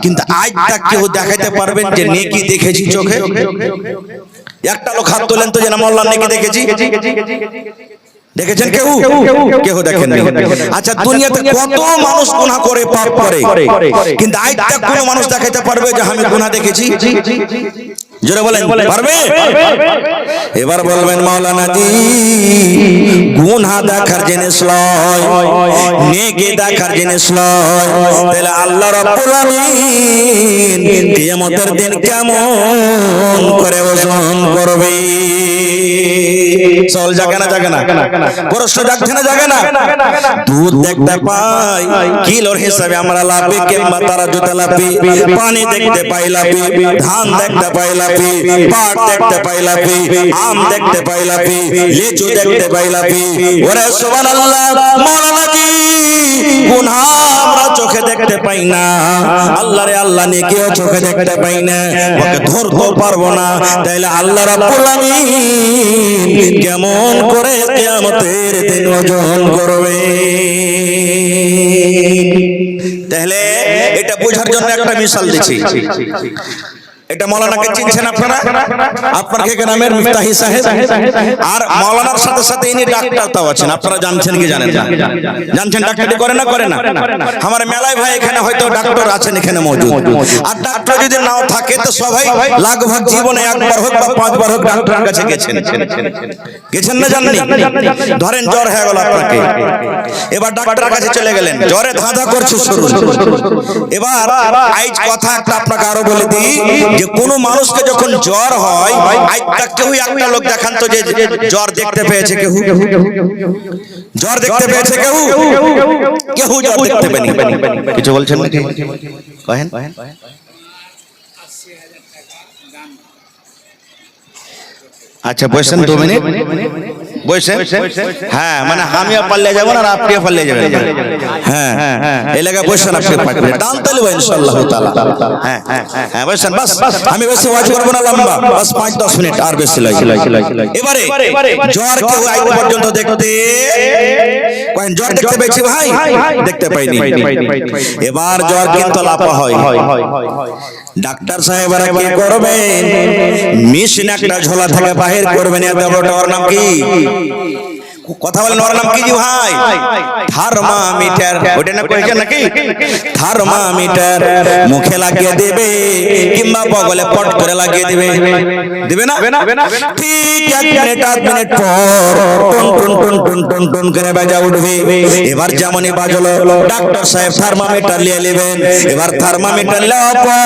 S1: কিন্তু আজ তাক কেউ দেখাইতে পারবেন যে নেকি দেখেছি চোখে? একটা লোক হাত তোলেন তো যে না মোল্লা নেকি দেখেছি? দেখেছেন কেউ? কেউ দেখেননি। আচ্ছা দুনিয়াতে কত মানুষ গুনাহ করে, পাপ করে, কিন্তু আজ তাক কোন মানুষ দেখাইতে পারবে যে আমি গুনাহ দেখেছি? জোরে বলেন, পারবে? এবার বলবেন মাওলানা জি গুনাহ দেখার জিনিস লয়, নেকি দেখার জিনিস লয়, তাহলে আল্লাহ রাব্বুল আলামিন কিয়ামতের দিন কেমন করে ওজন করবে? চল জাগে না, জাগে না, প্রশ্ন জাগছে না, জাগে না? দুধ দেখতে পাই কিলোর হিসাবে আমরা লাভি, কিংবা তারা জুতা লাভি, পানি দেখতে পাই লাভি, ধান দেখতে পাই লাভি, পাট দেখতে পাই লাভি, আম দেখতে পাই লাভি, লিচু দেখতে পাই লাভি। ওরে সুবহানাল্লাহ, মাওলানা জি গুনাহ আমরা চোখে দেখতে পাই না, আল্লাহ রে আল্লাহ নেকিও চোখে দেখতে পাই না, ওকে ধরতে পারবো না, তাইলে আল্লাহ রাব্বুল আলামিন কেমন করে কিয়ামতের দিন ওজন করবে? তাহলে এটা বোঝার জন্য একটা মিশাল দিচ্ছি। এটা মাওলানাকে চিনছেন আপনারা? আপনার কে নামের মুফতাহি সাহেব, আর মাওলানার সাথে সাথে ইনি ডাক্তার তাও আছেন, আপনারা জানছেন কি জানেন না? জানছেন ডাক্তারি করে না, করে না? আমার মেলায় ভাই এখানে হয়তো ডাক্তার আছেন এখানে মজুদ, আর ডাক্তার যদি নাও থাকে তো সবাই লাগভাগ জীবনে একবার হোক বা 5 বার হোক ডাক্তারের কাছে গেছেন, গেছেন না? জানেন? ধরেন জ্বর হয়ে গেল আপনাকে, এবার ডাক্তারের কাছে চলে গেলেন, জ্বরে ধাঁধা করছে শরীর। এবার আজ কথা একটা আপনাকে আরো বলে দিই যে কোন মানুষকে যখন জ্বর হয়, আজ তাক কেউ একটা লোক দেখান তো যে জ্বর দেখতে পেয়েছে কেউ? জ্বর দেখতে পেয়েছে কেউ? কেউ জ্বর দেখতে পায়নি। কিছু বলছেন নাকি? কহেন। আচ্ছা বসেন 2 মিনিট, বসেন। হ্যাঁ মানে আমিও পাল্লে যাব না, আপনিও পাল্লে যাবেন। হ্যাঁ এই লাগা বসেন, আপনি পারবেন, দান তালিব ইনশাআল্লাহ তাআলা। হ্যাঁ হ্যাঁ বসেন, বাস আমি বেশি ওয়াজ করব না লম্বা, বাস 5-10 মিনিট আর বেশি লাগে। এবারে জ্বর কেউ আজ পর্যন্ত দেখতে কোন জ্বর দেখতে পেয়েছি ভাই? দেখতে পাইনি। এবার জ্বর কিন্তু লাপা হয়, ডাক্তার সাহেবরা কি করবেন? মেশিন একটা ঝোলা থেকে বাহির করবেন, এত বড় ওর নাম কি? কথা বলেন, ওর নাম কি ভাই? থার্মোমিটার। ওটা না কইছেন নাকি? থার্মোমিটার মুখে লাগিয়ে দেবে কিংবা বগলে পট করে লাগিয়ে দিবে, দিবে না? ঠিক 1 মিনিট 8 মিনিট পর টন টন টন টন টন করে বাজা উঠবে। এবার যেমনই বাজলো ডাক্তার সাহেব থার্মোমিটার নিয়ে নেবেন। এবার থার্মোমিটার নেওয়ার পর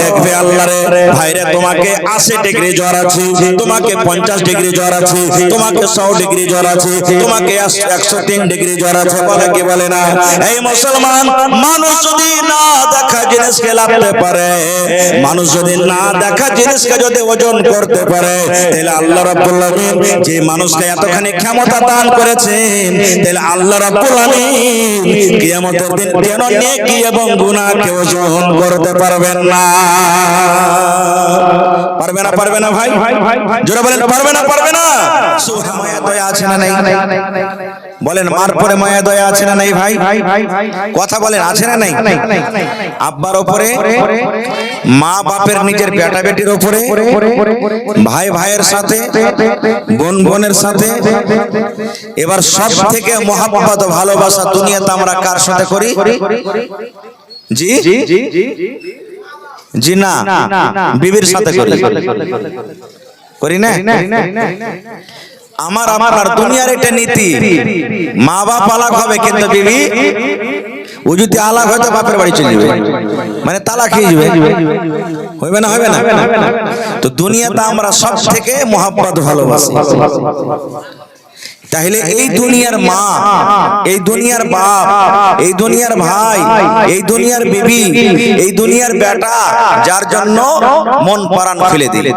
S1: দেখবে আল্লাহ রে ভাইরে তোমাকে 80 ডিগ্রি জ্বর আছে, তোমাকে 50 ডিগ্রি জ্বর আছে, তোমাকে 100 ডিগ্রি জ্বর আছে, তোমাকে 103 ডিগ্রি জ্বর আছে, বলে কি বলে না? এই মুসলমান মানুষ যদি না দেখা জিনিসকে লাগতে পারে, মানুষ যদি না দেখা জিনিসকে যদি ওজন করতে পারে, তাহলে আল্লাহ রাব্বুল আলামিন যে মানুষকে এতখানি ক্ষমতা দান করেছেন, তাহলে আল্লাহ রাব্বুল আলামিন কিয়ামতের দিন কেন নেকি এবং গুনাহকে ওজন করতে পারবেন না? পারবে না? পারবে না ভাই? জোরে বলেন, পারবে না? পারবে না? সুবহান মায়া দয়া আছে না নাই? বলেন মার পরে মায়া দয়া আছে না নাই ভাই? কথা বলেন, আছে না নাই? আব্বার উপরে, মা বাপের নিজের বেটা বেটির উপরে, ভাই ভাইয়ের সাথে, বোন বোনের সাথে। এবার সব থেকে মহব্বত ভালোবাসা দুনিয়াতে আমরা কার সাথে করি? জি জি না, বিবির সাথে করি না? আমার আপনার দুনিয়ার একটা নীতি, মা বাপ আলাদা হবে কিন্তু বিবি ও যদি আলাদা হয় তো বাপের বাড়ি চলে যাবে, মানে তালাক হয়ে যাবে। হইবে না? হবে না? তো দুনিয়াতে আমরা সব থেকে মহব্বত ভালোবাসি। তাহলে এই দুনিয়ার মা, এই দুনিয়ার বাপ, এই দুনিয়ার ভাই, এই দুনিয়ার বিবি, এই দুনিয়ার বেটা, যার জন্য মন প্রাণ ফেলে দিলে,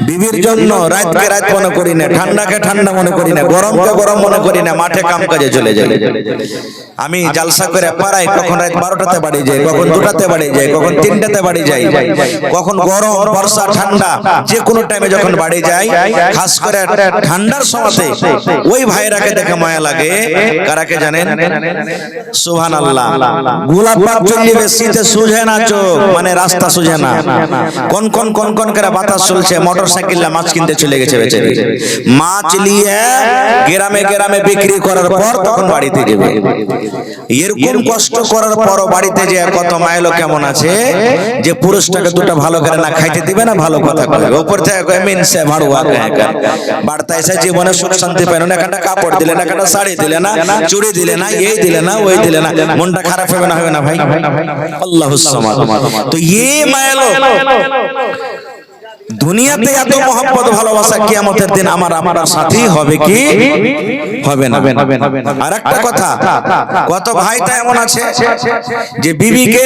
S1: বিবির জন্য রাতকে রাত মনে করি না, ঠান্ডাকে ঠান্ডা মনে করি না, গরমকে গরম মনে করি না, মাঠে কাম কাজে চলে যাই। আমি জালসা করে পাড়াই, কখন রাত 12টাতে বাড়ি যাই, কখন 2টাতে বাড়ি যাই, কখন 3টাতে বাড়ি যাই, কখন গরম বর্ষা ঠান্ডা যে কোনো টাইমে যখন বাড়ি যাই, খাস করে ঠান্ডার সময়তে ওই ভাইরাকে দেখে মায়া লাগে। কারাকে জানেন? সুবহানাল্লাহ। গোলাপ পাক চলবে, শীতে সুঝে না চোখ, মানে রাস্তা সুঝে না, কোন কোন কোন কোন করে বাতাস চলছে, মোটরসাইকেল মাছ কিনতে চলে গেছে বেচারি, মাছ নিয়ে গ্রামে গ্রামে বিক্রি করার পর তখন বাড়িতে যাবে। এরকম কষ্ট করার পরও বাড়িতে যে কত মাইলো কেমন আছে যে পুরুষটাকে দুটো ভালো করে না খাইতে দিবে না, ভালো কথা কবে, উপর থেকে কয় মিনসে ভাড়ুয়া বাড়তা এসে জীবনে সুখ শান্তি পেল না, একটা কাপড় দিলে না, একটা শাড়ি দিলে না, চুড়ি দিলে না, এই দিলে না, ওই দিলে না, মনটা খারাপ হবে না, হবে না ভাই? আল্লাহুস সামাদ। তো এই মাইলো দুনিয়াতে এত মোহাম্মত ভালোবাসা কিয়ামতের দিন আমার আপনার সাথী হবে কি হবে না? আর একটা কথা, কত ভাইটা এমন আছে যে বিবিকে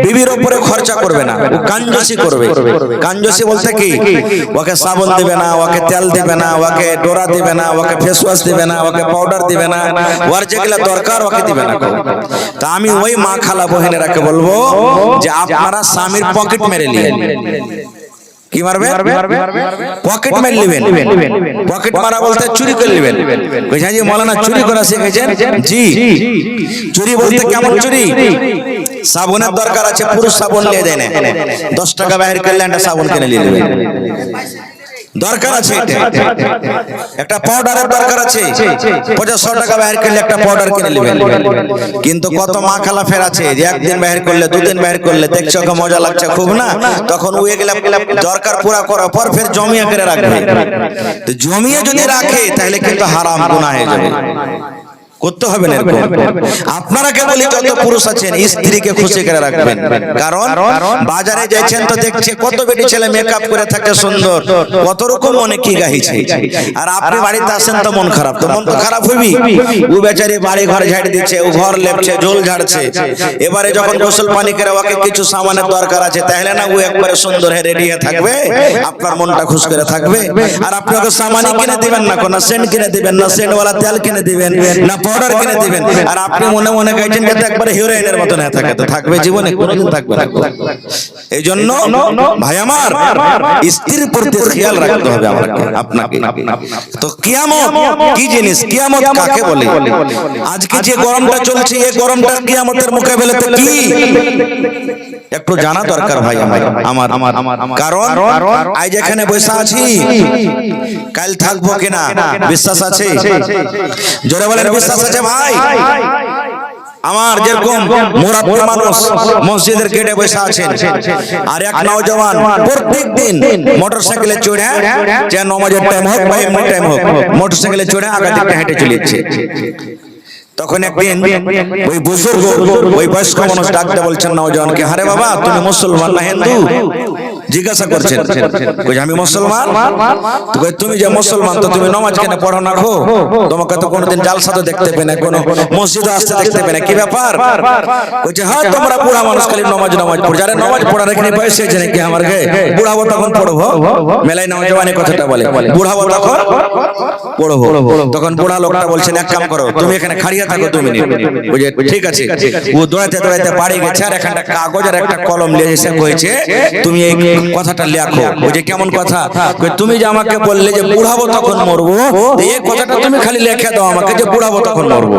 S1: বিবির উপরে খরচা করবে না, ও কাঞ্জসি করবে। কাঞ্জসি বলতে কি? ওকে সাবান দিবে না, ওকে তেল দিবে না, ওকে ডোরা দিবে না, ওকে ফেস ওয়াশ দিবে না, ওকে পাউডার দিবে না, ওর যেগুলো দরকার ওকে দিবে না। তা আমি ওই মা খালা বহিনেরাকে বলবো যে আপনারা স্বামীর পকেট মেরে নিয়ে, কি মারবে? পকেট মেরে নেবেন। পকেট মারা বলতে চুরি করে নেবেন। কইছেন জি মাওলানা চুরি করা শিখেছেন? জি। চুরি বলতে কেমন চুরি? সাবুনের দরকার আছে, পুরুষ সাবুন নিয়ে দেয় না, 10 টাকা বাইরে করলে একটা সাবুন কিনে নিয়ে নেবেন, দরকার আছে। একটা পাউডারের দরকার আছে, 50-100 টাকা বাইরে করলে একটা পাউডার কিনে নেবেন। কিন্তু কত মা খালা ফের আছে যে একদিন বাইরে করলে, 2 দিন বাইরে করলে দেখছো ওকে মজা লাগছে খুব না, তখন ও এগুলা দরকার পুরা করার পর ফের জমিয়ে করে রাখবে। তো জমিয়ে যদি রাখে তাহলে কিন্তু হারাম গুনাহ হয়ে যাবে, করতে হবে না। আপনারা কেবল যত পুরুষ আছেন স্ত্রীকে খুশি করে রাখবেন, কারণ বাজারে যাচ্ছেন তো দেখছে কত বেটি ছেলে মেকআপ করে থাকে সুন্দর, কত রকম অনেক গাইছে, আর আপনি বাড়িতে আসেন তো মন খারাপ, তো মন তো খারাপ হইবি। ও বেচারি বাড়ি ঘর ঝাড় দিচ্ছে, ও ঘর লেপছে, ঝোল ঝাড়ছে, এবারে যখন গোসল পানি করে ওকে কিছু সামানের দরকার আছে, তাহলে না ও একবারে সুন্দর হয়ে রেডি হয়ে থাকবে, আপনার মনটা খুশ করে থাকবে। আর আপনি ওকে সামানি কিনে দিবেন না, কোন সেন্ট কিনে দিবেন না, সেন্টওয়ালা তেল কিনে দিবেন না, পাউডার কিনে দিবেন, আর আপনি মনে মনে গাইছেন যাতে একবারে হিরোইনের মতো না থাকে, তো থাকবে জীবনে কোনোদিন থাকবে না। এই জন্য ভাই আমার স্ত্রীর প্রতি খেয়াল রাখতে হবে আমাকে আপনাকে। তো কিয়ামত কি জিনিস, কিয়ামত কাকে বলে? আজকে যে গরমটা চলছে এই গরমটা কিয়ামতের মোকাবেলাতে কি একটু জানা দরকার ভাই আমার। কারণ আজ এখানে বসে আছি, কাল থাকবো কিনা বিশ্বাস আছে? জোরে বলেন বিশ্বাস আছে ভাই? আমার যেরকম মুরাব্বি মানুষ মসজিদের গেটে বসে আছেন, আর এক নওজওয়ান প্রত্যেক দিন মোটরসাইকেলে চড়ে, যে নামাজের টাইম হোক বা এমনি টাইম হোক, মোটরসাইকেলে চড়ে আগে দিকে হেঁটে চলে যাচ্ছে। তখন একদিন ওই বুজুর্গ, ওই বয়স্ক মানুষ ডাকতে বলছেন নওজওয়ানকে, আরে বাবা তুমি মুসলমান না হিন্দু? জিজ্ঞাসা করছেন, কই আমি মুসলমান। তো কই তুমি যে মুসলমান তো তুমি নামাজ কেন পড়ো না? গো তোমাকে তো কোনোদিন জালসা তো দেখতে পেনা, কোনো মসজিদে আসতে দেখতে পেনা, কি ব্যাপার? কইছে হ্যাঁ তোমরা বুড়া মানুষ খালি নামাজ পড়ো, যারা নামাজ পড়ার এখানে বয়স হয়েছে নাকি আমার গে, বুড়াবো তখন পড়বো। মেলাই নওজওয়ান কথাটা বলে, বুড়াবো তখন পড়বো। তখন বুড়া লোকটা বলছেন এক কাম করো, তুমি এখানে খাড়িয়া থাকো 2 মিনিট। বুঝে ঠিক আছে। ও দৌড়াতে দৌড়াতে বাড়ি গেছে, আর একটা কাগজ আর একটা কলম নিয়ে এসে কইছে তুমি এই কথাটা লেখো। ওই যে কেমন কথা, তুমি যে আমাকে বললে যে বুড়াবো তখন মরবো, এই কথাটা তুমি খালি লেখা দাও আমাকে যে বুড়াবো তখন মরবো।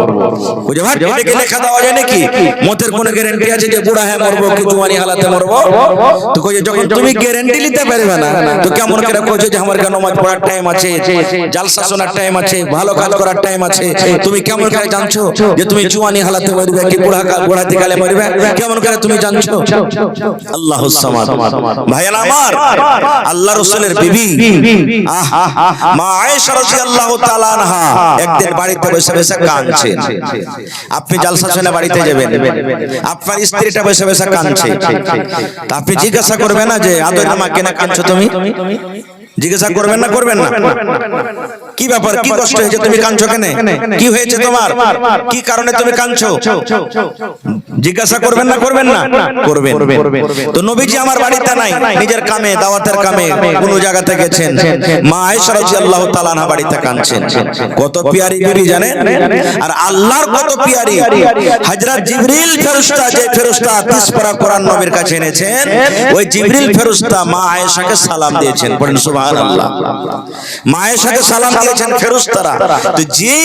S1: বুঝে ভাই এটাকে লেখা দেওয়া যায় নাকি? মতের কোনো গ্যারান্টি আছে যে বুড়া হ্যাঁ মরবো কি জওয়ানি হালাতে মরবো? তো কই যখন তুমি গ্যারান্টি নিতে পারবে না, তো কেমন করে কইছো যে আমার নামাজ পড়ার টাইম আছে, জালসা শোনার টাইম আছে, ভালো কাজ করার টাইম আছে, তুমি কেমন করে জানছো যে তুমি জওয়ানি হালাতে মরবে কি বুড়াতে কালে মরবে? কেমন করে তুমি জানছো? আল্লাহুস সামাদ। ভাইরা আমার, আল্লাহ রাসূলের বিবি মা আয়েশা রাদিয়াল্লাহু তাআলা আনহা একদিন বাড়িতে বসে বসে কাঁদছেন। আপনি জালসা শুনে বাড়িতে যাবেন, আপনার স্ত্রীটা বসে বসে কাঁদছে, তা আপনি জিজ্ঞাসা করবেন না যে আদর মা কেন কাঁদছো তুমি? জিজ্ঞাসা করবেন না করবেন না? কি ব্যাপার, কি কষ্ট হয়েছে, তুমি কাঁদছো কেন? কি হয়েছে তোমার, কি কারণে তুমি কাঁদছো? জিজ্ঞাসা করবেন না করবেন না? করবেন। তো নবীজি আমার বাড়িতে নাই, নিজের কামে, দাওয়াতের কামে কোন জায়গাতে গেছেন। মা আয়েশা রাদিয়াল্লাহু তাআলা আনহা বাড়িতে কাঁদছেন। কত পিয়ারি বিবি জানেন? আর আল্লাহর কত পিয়ারি হযরত জিবরিল ফেরেশতা, যে ফেরেশতা 30 পারা কোরআন নবীর কাছে এনেছেন, ওই জিবরিল ফেরেশতা মা আয়েশাকে সালাম দিয়েছেন। পড়েন সুবহানাল্লাহ। মা আয়েশাকে সালাম দিয়েছেন ফেরেশতারা। তো যে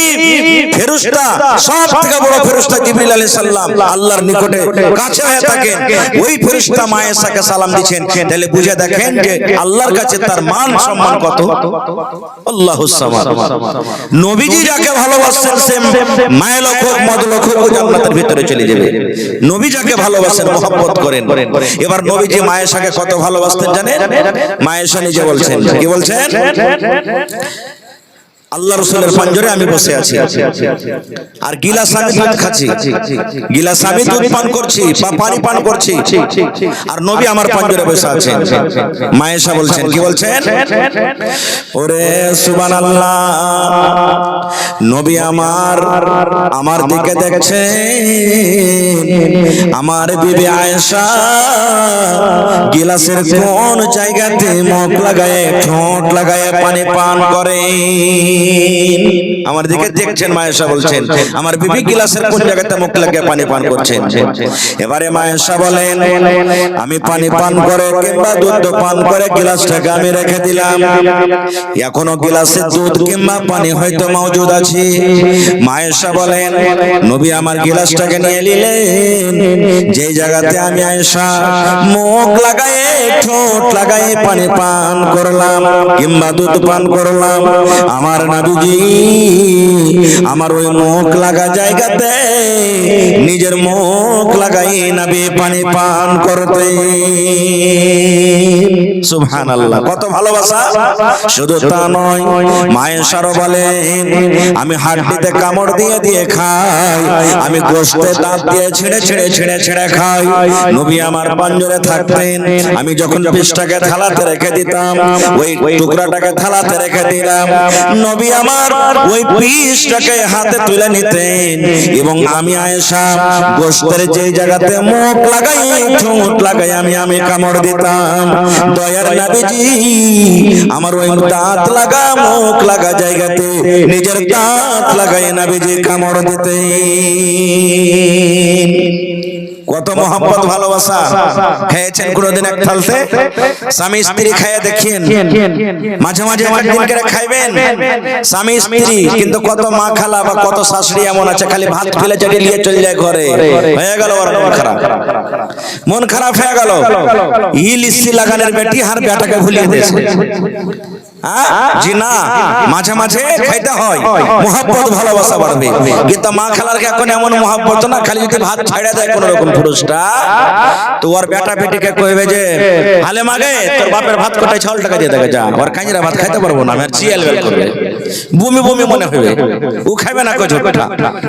S1: ফেরেশতা সবথেকে বড় ফেরেশতা জিবরিল আলাইহিস সালাম আল্লাহর নিকটে কাছে হয়ে থাকেন, ওই ফেরেশতা মা আয়েশাকে সালাম দিয়েছেন। তাহলে বুঝে দেখেন যে আল্লাহর কাছে তার মান সম্মান কত। আল্লাহুস সামাদ। নবীজি যাকে ভালোবাসেন সে মায়ের লক্ষ মদ লক্ষ জান্নাতের ভিতরে চলে যাবে। নবী যাকে ভালোবাসেন, মহব্বত করেন। এবার নবীজি মা আয়েশাকে কত ভালোবাসতেন জানেন? মা আয়েশা নিজে বলছেন, কি বলছেন? আল্লাহ রাসূলের পাঞ্জরে আমি বসে আছি আর গিলাস আমি দুধ খাচ্ছি, গিলাস আমি দুধ পান করছি বা পানি পান করছি, আর নবী আমার পাঞ্জরে বসে আছেন। মা আয়েশা বলছেন, কি বলছেন? ওরে সুবহানাল্লাহ, নবী আমার দিকে দেখছেন। আমার বিবি আয়েশা গিলাসের কোন জায়গাতে মুখ লাগায়, ঠোঁট লাগায় পানি পান করে, আমার দিকে দেখছেন। মা আয়েশা বলছেন আমার বিবি গিলাসের কোন জায়গাতে মুখ লাগিয়ে পানি পান করছেন। এবারে মা আয়েশা বলেন, আমি পানি পান করে কিংবা দুধ পান করে গিলাসটাকে আমি রেখে দিলাম, এখনো গিলাসে দুধ কিংবা পানি হয়তো মজুদ আছে। মা আয়েশা বলেন, নবী আমার গিলাসটাকে নিয়ে নিলেন, যে জায়গাতে আমি আয়েশা মুখ লাগায়ে ঠোঁট লাগায়ে পানি পান করলাম কিংবা দুধ পান করলাম, আমার নবীজি আমার ওই মুখ লাগা জায়গাতে নিজের মুখ লাগাই নবী পানি পান করতে। সুবহানাল্লাহ, কত ভালোবাসা। শুধু তা নয়, মা আয়েশা বলেন আমি হাড়িতে কামড় দিয়ে দিয়ে খাই, আমি গোশতে দাঁত দিয়ে ছিঁড়ে ছিঁড়ে ছিঁড়ে ছিঁড়ে খাই। নবী আমার পাঞ্জরে থাকতেন, আমি যখন পিসটাকে থালাতে রেখে দিতাম, ওই টুকরাটাকে থালাতে রেখে দিলাম, নবী আমার ওই পিসটাকে হাতে তুলে নিতেন এবং আমি আয়েশা গোশতের যে জায়গাতে মুখ লাগাই ঠোঁট লাগাই আমি কামড় দিতাম। দয়ার নবীজি আমার ওই দাঁত লাগা মুখ লাগা জায়গাতে নিজের দাঁত লাগাই নবীজি কামড় দিতেন। কত মহব্বত ভালোবাসা। খেয়েছেন কোনদিন এক থালতে? স্বামী স্ত্রী খাইয়ে দেখিয়েন, মাঝে মাঝে একদিন করে খাইবেন স্বামী স্ত্রী, কিন্তু কত মা খালা বা কত শাশুড়ি এমন আছে খালি ভাত ফেলে চেটে নিয়ে চলে যায় ঘরে, হয়ে গেল ওর মন খারাপ, মন খারাপ হয়ে গেল। ইলিশি লাগানোর বেটি হার বেটাকে ভুলিয়ে দিয়েছে। জি না, মাঝে মাঝে খাইতে হয়, মহব্বত ভালোবাসা বাড়বে। কিন্তু মা খালার এখন এমন মহব্বত না, খালি যদি ভাত ছাইড়া দেয় কোন রকম পুরুষটা, তো ওর বেটা বেটিকে কইবে যে হালে মাগে তোর বাপের ভাত কোটায় 6 টাকা দিয়ে দেবে, যা ওর কাঞ্জিরা ভাত খাইতে পারবো না, আমি চিয়াল বেল করবে, বমি বমি মনে হবে, ও খাইবে না কই ঝোটটা।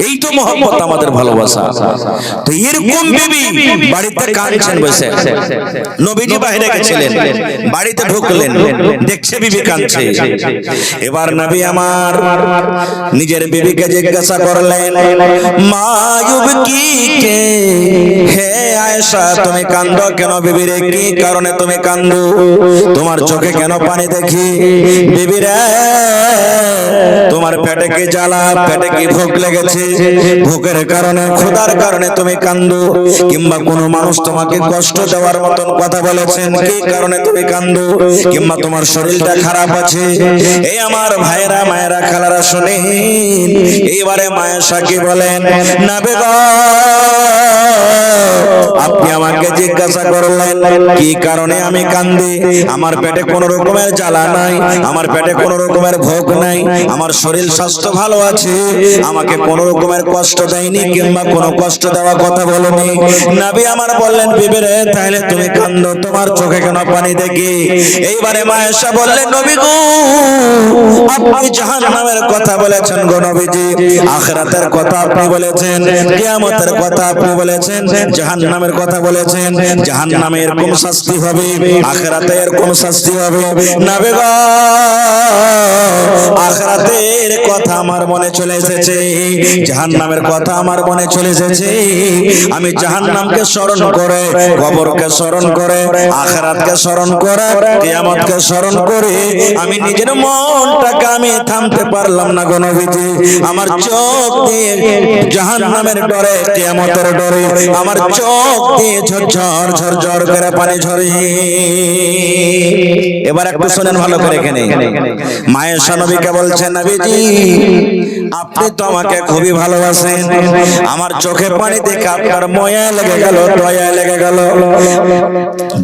S1: এই তো মহব্বত, আমাদের ভালোবাসা। তো এরকম বিবি বাড়িতে কাঁদছেন বসে, নবীজি বাইরে গেছিলেন, বাড়িতে ঢুকলেন, দেখছে বিবি কাঁদছে। এবার নবী আমার নিজের বিবিকে জিজ্ঞাসা করলেন, মা ইউবকিকে, হে আয়েশা তুমি কাঁদো কেন? বিবি রে, কি কারণে তুমি কাঁদো? তোমার চোখে কেন পানি দেখি? বিবি রে, তোমার পেটে কি জ্বালা, পেটে কি ভোক লেগেছে? ভোকের কারণে, ক্ষুধার কারণে তুমি কাঁদো, কিংবা কোনো মানুষ তোমাকে কষ্ট দেওয়ার মতন কথা বলেছেন, কি কারণে তুমি কাঁদো? কিংবা তোমার শরীরটা খারাপ আছে? এই আমার ভাইরা মায়েরা খালারা শুনেন, এইবারে মা আয়েশা কি বলেন, নবী গো আপনি আমাকে জিজ্ঞাসা করলেন কি কারণে আমি কাঁদি? আমার পেটে কোন রকমের জ্বালা নাই, আমার পেটে কোন রকমের ভোগ নাই, আমার শরীর স্বাস্থ্য ভালো আছে, আমাকে কোন রকমের কষ্ট দেয়নি কিংবা কোনো কষ্ট দেওয়া কথা বলেনি। নবী আমার বললেন বিবি রে তাহলে তুমি কান্দো, তোমার চোখে কেন পানি দেখি? এইবারে মা আয়েশা বললেন নবী গো আপনি জাহান্নামের কথা বলেছেন গো নবীজি, আখিরাতের কথা আপনি বলেছেন, কিয়ামতের কথা আপনি বলেছেন, জাহান্নামের কথা বলেছেন। জাহান্নামে এরকম শাস্তি হবে, আখিরাতে এরকম শাস্তি হবে। নবী গো আখিরাতের কথা আমার মনে চলে এসেছে, জাহান্নামের কথা আমার মনে চলে এসেছে। আমি জাহান্নামকে স্মরণ করে, কবরকে স্মরণ করে, আখিরাতকে স্মরণ করে, কিয়ামতকে স্মরণ করে আমি নিজের মনটাকে আমি থামতে পারলাম না গো নবীজি। আমার চোখ দিয়ে জাহান্নামের ডরে, কিয়ামতের ডরে আমার চোখ দিয়ে ঝরঝর ঝরঝর করে পানি ঝরে। এবার একটু শুনেন ভালো করে এখানে। মায়ের নবীকে বলছেন নবীজি আপনি তো আমাকে খুবই ভালোবাসেন, আমার চোখে পানি দেখে আপনার মায়া লেগে গেল, দয়া লেগে গেল,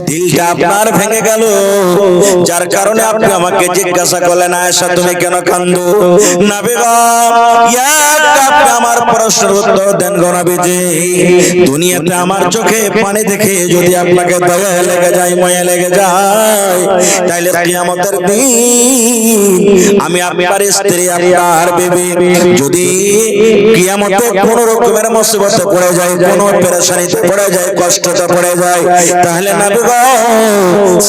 S1: দিলটা আপনার ভেঙে গেল, যার কারণে আপনি আমাকে জিজ্ঞাসা করলেন আয়েশা তুমি কেন কান্দো? নবী গো আপনি আমার প্রশ্নের উত্তর দেন গো নবীজি। দুনিয়াতে আমার চোখে পানি দেখে যদি আপনাকে দয়া লেগে যায়, মায়া লেগে যায়, তাহলে কিয়ামতের দিন আমি আপনার স্ত্রী, আপনার বিবি যদি কিয়ামতে কোন রকমের মুসিবতে পড়ে যায়, কোন পেরেশানিতে পড়ে যায়, কষ্টতে পড়ে যায়, তাহলে নবী গো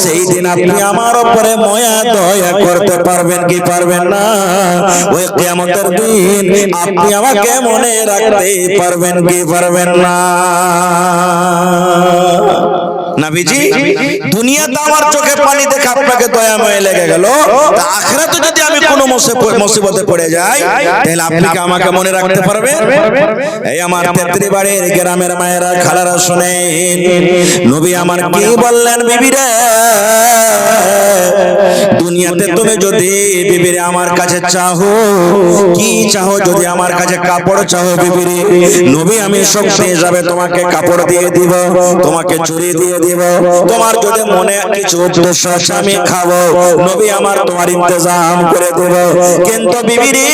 S1: সেই দিন আপনি আমার উপরে মায়া দয়া করতে পারবেন কি পারবেন না? ওই কিয়ামতের দিন আপনি আমাকে মনে রাখতে পারবেন কি পারবেন না? নবীজি দুনিয়াতে আমার চোখে পানি দেখে আপনাকে দয়া মায়া লেগে গেল, তা আখিরাতে যদি আমি কোনো মুসিবতে পড়ে যাই তাহলে আপনি কি আমাকে মনে রাখতে পারবেন? এই আমার তেত্রি বাড়ির গ্রামের মায়েরা খালারা শুনেন, নবী আমার কি বললেন বিবি রে, দুনিয়াতে তুমি যদি বিবি রে আমার কাছে চাহো, কি চাহো, যদি আমার কাছে কাপড় চাহো বিবি রে, নবী আমি শক্তি হিসাবে তোমাকে কাপড় দিয়ে দিব, তোমাকে চুরি দিয়ে দিব, তোমার যদি মনে কিছু উদ্দেশ্য আছে আমি খাবো, নবী আমার তোমার ইন্তজাম করে দেব। কিন্তু বিবি রে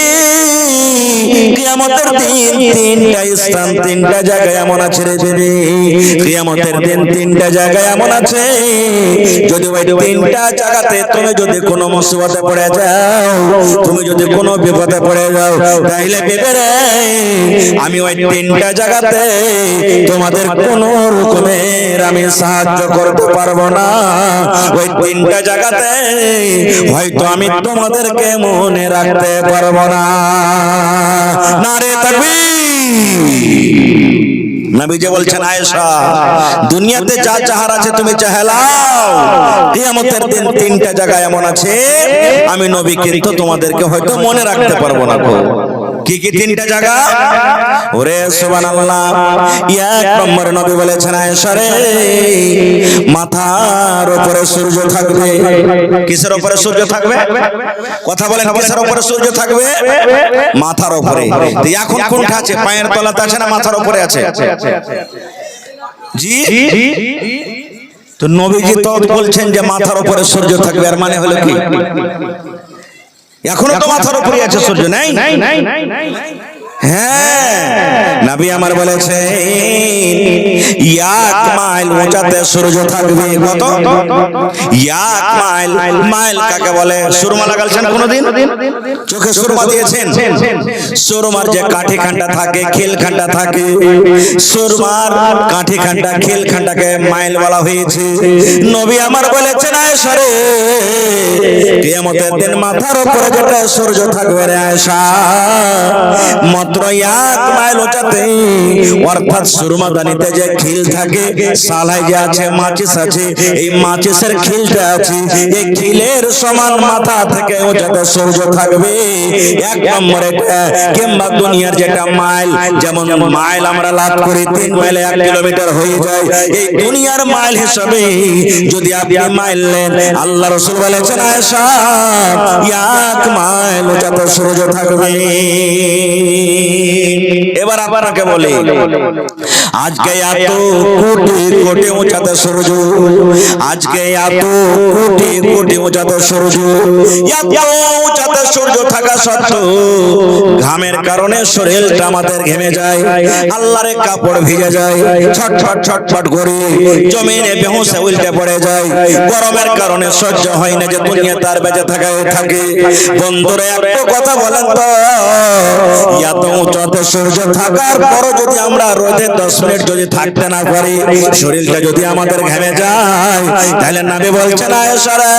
S1: কিয়ামতের দিন তিনটা স্থান, তিনটা জায়গায় এমন আছে রে বিবি, কিয়ামতের দিন তিনটা জায়গায় এমন আছে, যদি ওই তিনটা জায়গাতে তুমি যদি কোনো মুসিবতে পড়ে যাও, তুমি যদি কোনো বিপদে পড়ে যাও, তাহলে বিবি রে আমি ওই তিনটা জায়গাতে তোমাদের কোনো রকমের আমি সাহায্য করতে পারবো না। ওই তিনটা জায়গাতে হয়তো আমি তোমাদেরকে মনে রাখতে পারবো না। নারে তাকবীর। নবীজি বলছেন আয়েশা দুনিয়াতে যা চাহার আছে তুমি চাহালাও, কিয়ামতের দিন তিনটা জায়গা এমন আছে আমি নবী কিন্তু তোমাদেরকে হয়তো মনে রাখতে পারবো না। কি কি তিনটা জায়গা? ওরে সুবহানাল্লাহ। এক নম্বরে নবী বলেছেন আয়েশা রে মাথার উপরে সূর্য থাকবে। কিসের উপরে সূর্য থাকবে? কথা বলেন, কিসের উপরে সূর্য থাকবে? মাথার উপরে। এখন কোনটা আছে? পায়ের তলাতে আছে না মাথার উপরে আছে? জি তো নবীজি তো বলছেন যে মাথার উপরে সূর্য থাকবে, এর মানে হলো কি এখনো তো মাথার উপরে আছে সূর্য? নাই। হ্যাঁ নবী আমার বলেছে 1 মাইল উঁচাতে সূর্য থাকবে। কত? 1 মাইল। মাইল কাকে বলে? সুরমা লাগালছেন কোনদিন? চোখে সুরমা দিয়েছেন? সুরমার যে কাঠি খান্ডা থাকে, খিল খান্ডা থাকে, সুরমার কাঠি খান্ডা খিল খান্ডাকে মাইল বলা হয়েছে। নবী আমার বলেছেন আয়েশা রে কিয়ামতের দিন মাথার উপরে যেটা সূর্য থাকবে রে আয়েশা মাত্র 1 মাইল উঁচাতে, অর্থাৎ সুরমা দানিতে যে খিল থাকে, সালাই যে আছে, মাচিস আছে, এই মাচিসের খিলটা আছে, এই খিলের সমান মাথা থেকে উঁচাতে সূর্য থাকবে। 1 নম্বরে কিংবা দুনিয়ার যেটা মাইল, যেমন মাইল আমরা লাভ করি 3 মাইলে 1 কিলোমিটার হয়ে যায়, এই দুনিয়ার মাইল হিসাবে যদি আপনি মাইল নেন, আল্লাহ রাসূল বলেছেন আয়েশা 1 মাইল উঁচাতে সূর্য থাকবে। এবার আবার আপনাকে বলি, আজকে এত কোটি কোটি উঁচাতে সূর্য, আজকে এত কোটি কোটি উঁচাতে সূর্য, এত উঁচাতে সূর্য থাকা সত্ত্বেও ঘামের কারণে শরীরটা আমাদের ঘেমে যায়, আল্লাহর কাপড় ভিজে যায়, ছটফট ছটফট করে জমিনে বেহুঁশে উল্টে পড়ে যায়, গরমের কারণে সহ্য হয় না যে দুনিয়া তার বেঁচে থাকে। বন্ধুরা একটা কথা বলেন তো, এত উঁচাতে সূর্য থাকার পরও যদি আমরা রোদে 10 মিনিট যদি থাকতে না পারি, শরীরটা যদি আমাদের ঘেমে যায়, তাহলে নবী বলছেন আয়েশা রে,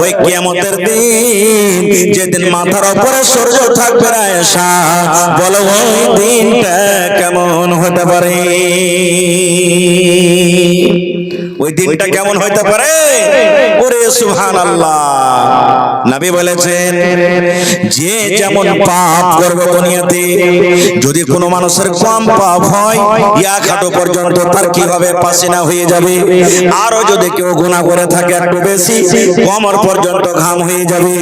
S1: ওই কিয়ামতের দিন যেদিন মাথার উপরে সূর্য থাকবে না আয়েশা, বলো ওই দিনটা কেমন হতে পারে? ওই দিনটা কেমন হতে পারে? ওরে সুবহানাল্লাহ। নবী বলেছেন যে যেমন পাপ করবে দুনিয়াতে, যদি কোনো মানুষের কম পাপ হয়, এক হাঁটু পর্যন্ত তার কিভাবে পাসিনা হয়ে যাবে, আরো যদি কেউ গুনাহ করে থাকে একটু বেশি, কোমর পর্যন্ত ঘাম হয়ে যাবে,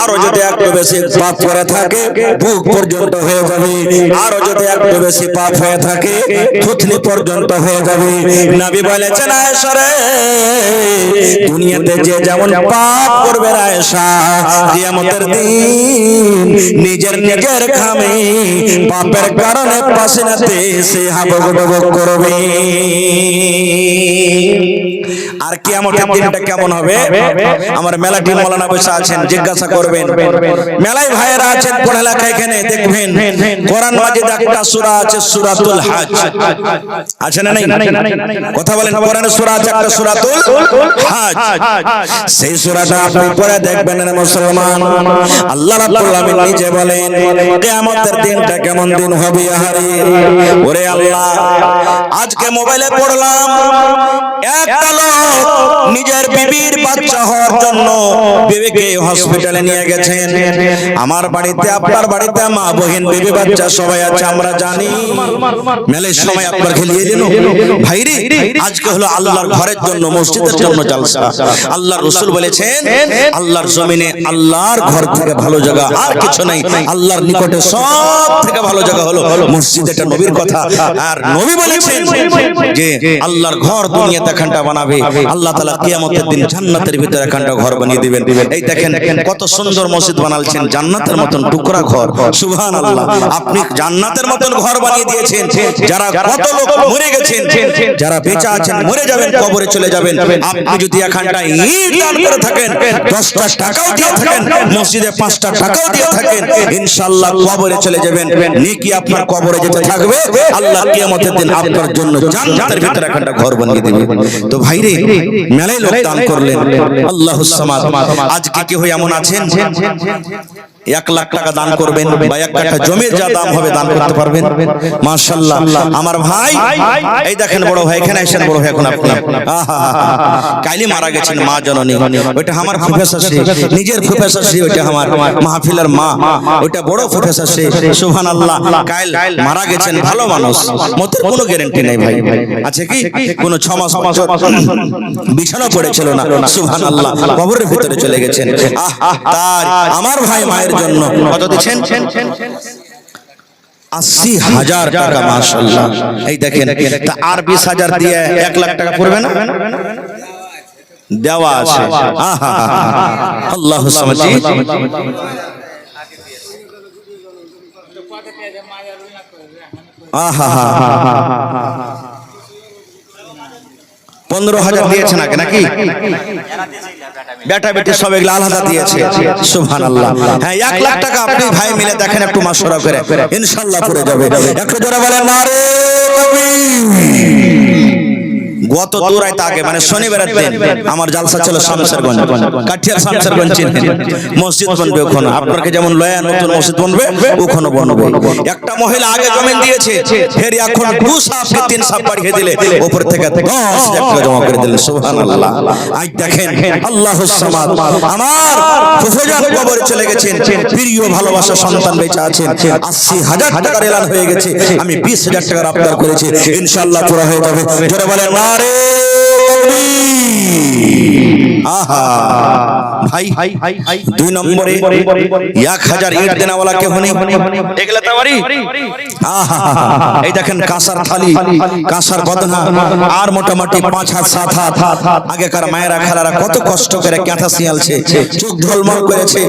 S1: আরো যদি একটু বেশি পাপ করে থাকে বুক পর্যন্ত হয়ে যাবে, আরো যদি একটু বেশি পাপ হয়ে থাকে থুতনি পর্যন্ত হয়ে যাবে। নবী বলেছেন আয়েশা রে, দুনিয়াতে যে যেমন পাপ করবে আয়েশা, কিয়ামতের দিন নিজের ঘামে পাপের কারণে পাসিনাতে সে হাবুডুবু করবে। আর কিয়ামতের দিনটা কেমন হবে? আমার মেলাটি মাওলানা বসে আছেন, জিজ্ঞাসা করবেন। মেলায় ভাইয়েরা আছেন পড়ালেখা, এখানে দেখবেন কোরআন মাজিদ একটা সূরা আছে, সূরাতুল হজ আছে না নাই? কথা বলেন, কোরআনের সূরা আছে একটা, সূরাতুল হজ। সেই সূরাটা আপনি পড়ে দেখবেন না মুসলমান, আল্লাহ রাব্বুল আলামিন নিজে বলেন কিয়ামতের দিনটা কেমন দিন হবে। আহারে ওরে আল্লাহ, আজকে মোবাইলে পড়লাম একটা লোক নিজের বিবির বাচ্চা হওয়ার জন্য বিবিকে হসপিটালে নিয়ে গেছেন। আমার বাড়িতে, আপনার বাড়িতে মা বহিন বিবি বাচ্চা সবাই আছে, আমরা জানি। মেলের সময় আপনার খেলিয়ে দিল ভাইরে, আজকে হলো আল্লাহর ঘরের জন্য, মসজিদের জন্য জালসা। আল্লাহর রাসূল বলেছেন আল্লাহর জমিনে আল্লাহর ঘর থেকে ভালো জায়গা আর কিছু নাই, আল্লাহর নিকটে সব থেকে ভালো জায়গা হলো মসজিদ। এটা নবীর কথা। আর নবী বলেছেন যে আল্লাহর ঘর দুনিয়াতে খানটা বানাবে, আল্লাহ তাআলা কিয়ামতের দিন জান্নাতের ভিতরে একখানটা ঘর বানিয়ে দিবেন। এই দেখেন কত সুন্দর মসজিদ বানালছেন, জান্নাতের মতন টুকরা ঘর। সুবহানাল্লাহ, আপনি জান্নাতের মতন ঘর বানিয়ে দিয়েছেন। যারা কত লোক মরে গেছেন, যারা বেঁচে আছেন মরে যাবেন, কবরে চলে যাবেন, আপনি যদি একখানটা ইট দান করে থাকেন, 10টা টাকাও দিয়ে থাকেন, মসজিদে 5টা টাকাও দিয়ে থাকেন, ইনশাআল্লাহ কবরে চলে যাবেন, নেকি আপনার কবরে যেতে থাকবে। আল্লাহ কিয়ামতের দিন আপনার জন্য জান্নাতের ভিতরে একখানটা ঘর বানিয়ে দিবে। তো ভাইরে, মেলায় লোক দান করলেন, আল্লাহুস সামাদ। আজকে কি হই এমন আছেন 1 লাখ টাকা দান করবেন বা 1 কাঠা জমির যা দাম হবে দান করতে পারবেন। মাশাআল্লাহ আমার ভাই, এই দেখেন বড় ভাই এখানে আসেন, বড় ভাই এখন আপনি কাইলি মারা গেছেন মা জননী, ওইটা আমার প্রফেসর শ্রী, নিজের প্রফেসর শ্রী, ওইটা আমার মাহফিলের মা, ওইটা বড় প্রফেসর শ্রী। সুবহানাল্লাহ, কাইল মারা গেছেন, ভালো মানুষ, মতের কোনো গ্যারান্টি নাই ভাই, আছে কি? কোনো 6 মাস বিছানা পড়েছিল না, সুবহানাল্লাহ, কবরের ভিতরে চলে গেছেন। তার আমার ভাই মায়ের জন্য কত দিচ্ছেন? 80,000 টাকা। মাশাআল্লাহ, এই দেখেন, তা আর 20,000 দিয়ে 1 লাখ টাকা পড়বে না? দেওয়া আছে। আল্লাহু সামাদ। আহা 15,000 দিয়েছেন আগে নাকি? বেটা বেটি সব এগুলো আলাদা দিয়েছে। সুবহানাল্লাহ। হ্যাঁ, 1 লাখ টাকা আপনি ভাই মিলে দেখেন, একটু মাশওয়ারা করে ইনশাআল্লাহ পড়ে যাবে। একটু জোরে বলেন নারে তাকবীর। গত দূরাইতে আগে মানে শনিবারের দিন আমার জালসা ছিল শামসেরগঞ্জ, কাঠিয়ার শামসেরগঞ্জ চিনেন, মসজিদ বনবে ওখানে, আপনাকে যেমন লয়া নতুন মসজিদ বনবে ওখানে বনবে। একটা মহিলা আগে জমি দিয়েছে, ফের এখন 2 সাফ 3 সাফ বাড়িয়ে দিলে উপর থেকে 10 লাখ টাকা জমা করে দিলেন। সুবহানাল্লাহ। আজ দেখেন আল্লাহুস সামাদ, আমার ফুফাজান কবরে চলে গেছেন, প্রিয় ভালোবাসা সন্তান বেঁচে আছেন, 80,000 টাকার এলান হয়ে গেছে, আমি 20,000 টাকার আবদার করেছি, ইনশাআল্লাহ পুরো হয়ে যাবে। জোরে বলেন না নারে আহা ভাই 2 নম্বরে 1000 ইট দেনাওয়ালা কে হনি দেখলে তাওয়ারি আহা এই দেখেন কাঁসার থালি কাঁসার বদনা আর মোটামুটি 5 হাত 7 হাত আগেকার মায়েরা খালারা কত কষ্ট করে কাঁথা শিয়ালছে চোখ ঢলমল করেছে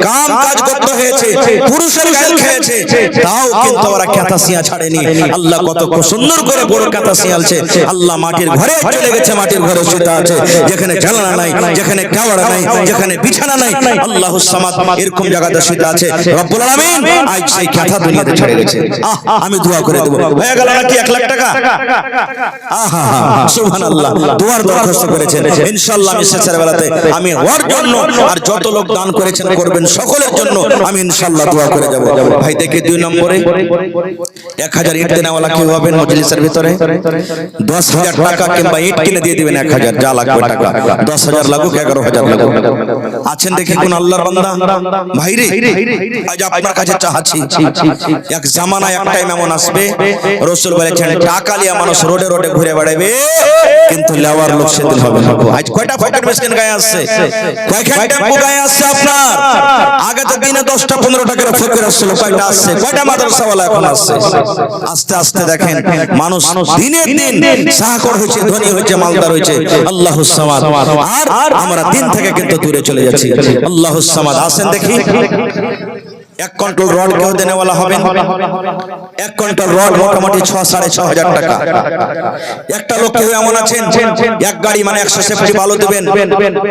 S1: কাম কাজ করতে হয়েছে পুরুষের গাল খেয়েছে তাও কিন্তু ওরা কাঁথা শিয়া ছাড়েনি আল্লাহ কত সুন্দর করে বড় কাঁথা শিয়ালছে আল্লাহ মাটির ঘরে চলে গেছে মাটির ঘরে শুতে আছে যেখানে জানালা নাই যেখানে কাওয়াড়া নাই যেখানে বিছানা নাই আল্লাহুস সামাদ এরকম জায়গাতে শুতে আছে রব্বুল আলামিন আজ সেই কাঁথা দুনিয়াতে ছেড়ে গেছে আমি দোয়া করে দেব হয়ে গেল নাকি 1 লাখ টাকা আহা সুবহানাল্লাহ দোয়ার দরখাস্ত করেছেন ইনশাআল্লাহ আমি শেষের বেলাতে আমি ওর জন্য আর যত লোক দান করেছেন করবেন সকলের জন্য আমি ইনশাআল্লাহ দোয়া করে যাব ভাই দেখে 2 নম্বরে 1000 ইট দেনাওয়ালা কি হবে মজলিসের ভিতরে 10000 টাকা কিংবা ইট কিনে দিয়ে দিবেন 1000 যা লাগবে টাকা 10000 লাগুক 11000 লাগুক আছেন দেখি কোন আল্লাহর বান্দা ভাই রে আজ আপনার কাছে চাচ্ছি এক জামানা এক টাইম এমন আসবে রাসূল বলেছেন টাকা লিয়া মানুষ রোডে রোডে ঘুরে বেড়াবে কিন্তু লেওয়ার লোক সেদিন হবে না আজ কয়টা পকেট মেশিন গায়ে আসছে কয়খান টেম্পো গায়ে আসছে আপনার আগে তো দিনে 10টা 15 টাকার ফকির আসছিল কয়টা আসছে কয়টা মাদ্রাসাওয়ালা এখন আসছে আস্তে আস্তে দেখেন মানুষ দিনে দিন সাহকর হয়েছে ধনী হয়েছে মালদার হয়েছে আল্লাহুস সামাদ আর আমরা দিন থেকে কিন্তু দূরে চলে যাচ্ছি আল্লাহুস সামাদ আসেন দেখি 1 কুইন্টাল রড কেউ দেনেওয়ালা হবেন 1 কুইন্টাল রড মোটামুটি 6-6.5 টাকা একটা লোক কেউ এমন আছেন এক গাড়ি মানে 100 সেফটি বালু দিবেন